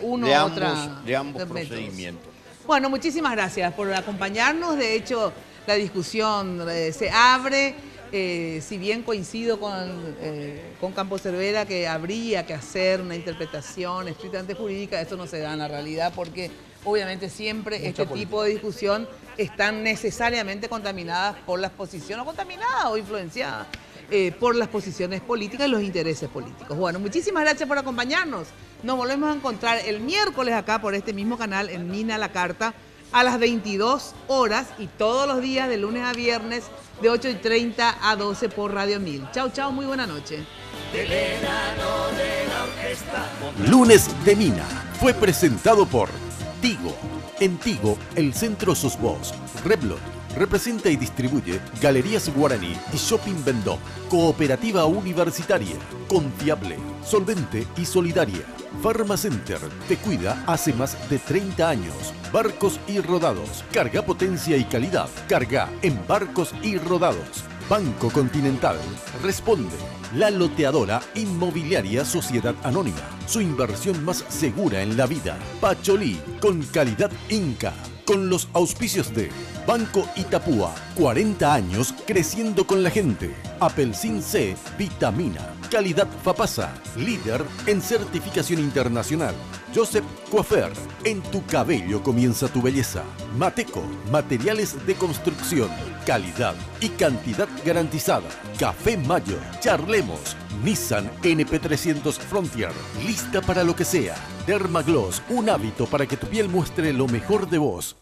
[SPEAKER 22] de ambos procedimientos.
[SPEAKER 4] Bueno, muchísimas gracias por acompañarnos. De hecho, la discusión se abre. Si bien coincido con Campos Cervera que habría que hacer una interpretación estrictamente jurídica, eso no se da en la realidad porque obviamente siempre este tipo de discusión están necesariamente contaminadas por las posiciones, o contaminadas o influenciadas por las posiciones políticas y los intereses políticos. Bueno, muchísimas gracias por acompañarnos. Nos volvemos a encontrar el miércoles acá por este mismo canal en Mina La Carta a las 22 horas y todos los días de lunes a viernes de 8:30 a 12 por Radio 1000. Chau, chau, muy buena noche.
[SPEAKER 18] Lunes de Mina fue presentado por Tigo. En Tigo, el centro sos vos. Reblot representa y distribuye Galerías Guaraní y Shopping Vendôme. Cooperativa universitaria, confiable, solvente y solidaria. Pharmacenter te cuida hace más de 30 años. Barcos y Rodados. Carga potencia y calidad. Carga en Barcos y Rodados. Banco Continental. Responde. La loteadora inmobiliaria Sociedad Anónima. Su inversión más segura en la vida. Pacholí, con calidad Inca. Con los auspicios de Banco Itapúa, 40 años creciendo con la gente. Apelsin C, vitamina. Calidad Fapasa, líder en certificación internacional. Joseph Coiffeur, en tu cabello comienza tu belleza. Mateco, materiales de construcción. Calidad y cantidad garantizada. Café Mayo, charlemos. Nissan NP300 Frontier, lista para lo que sea. Dermagloss, un hábito para que tu piel muestre lo mejor de vos.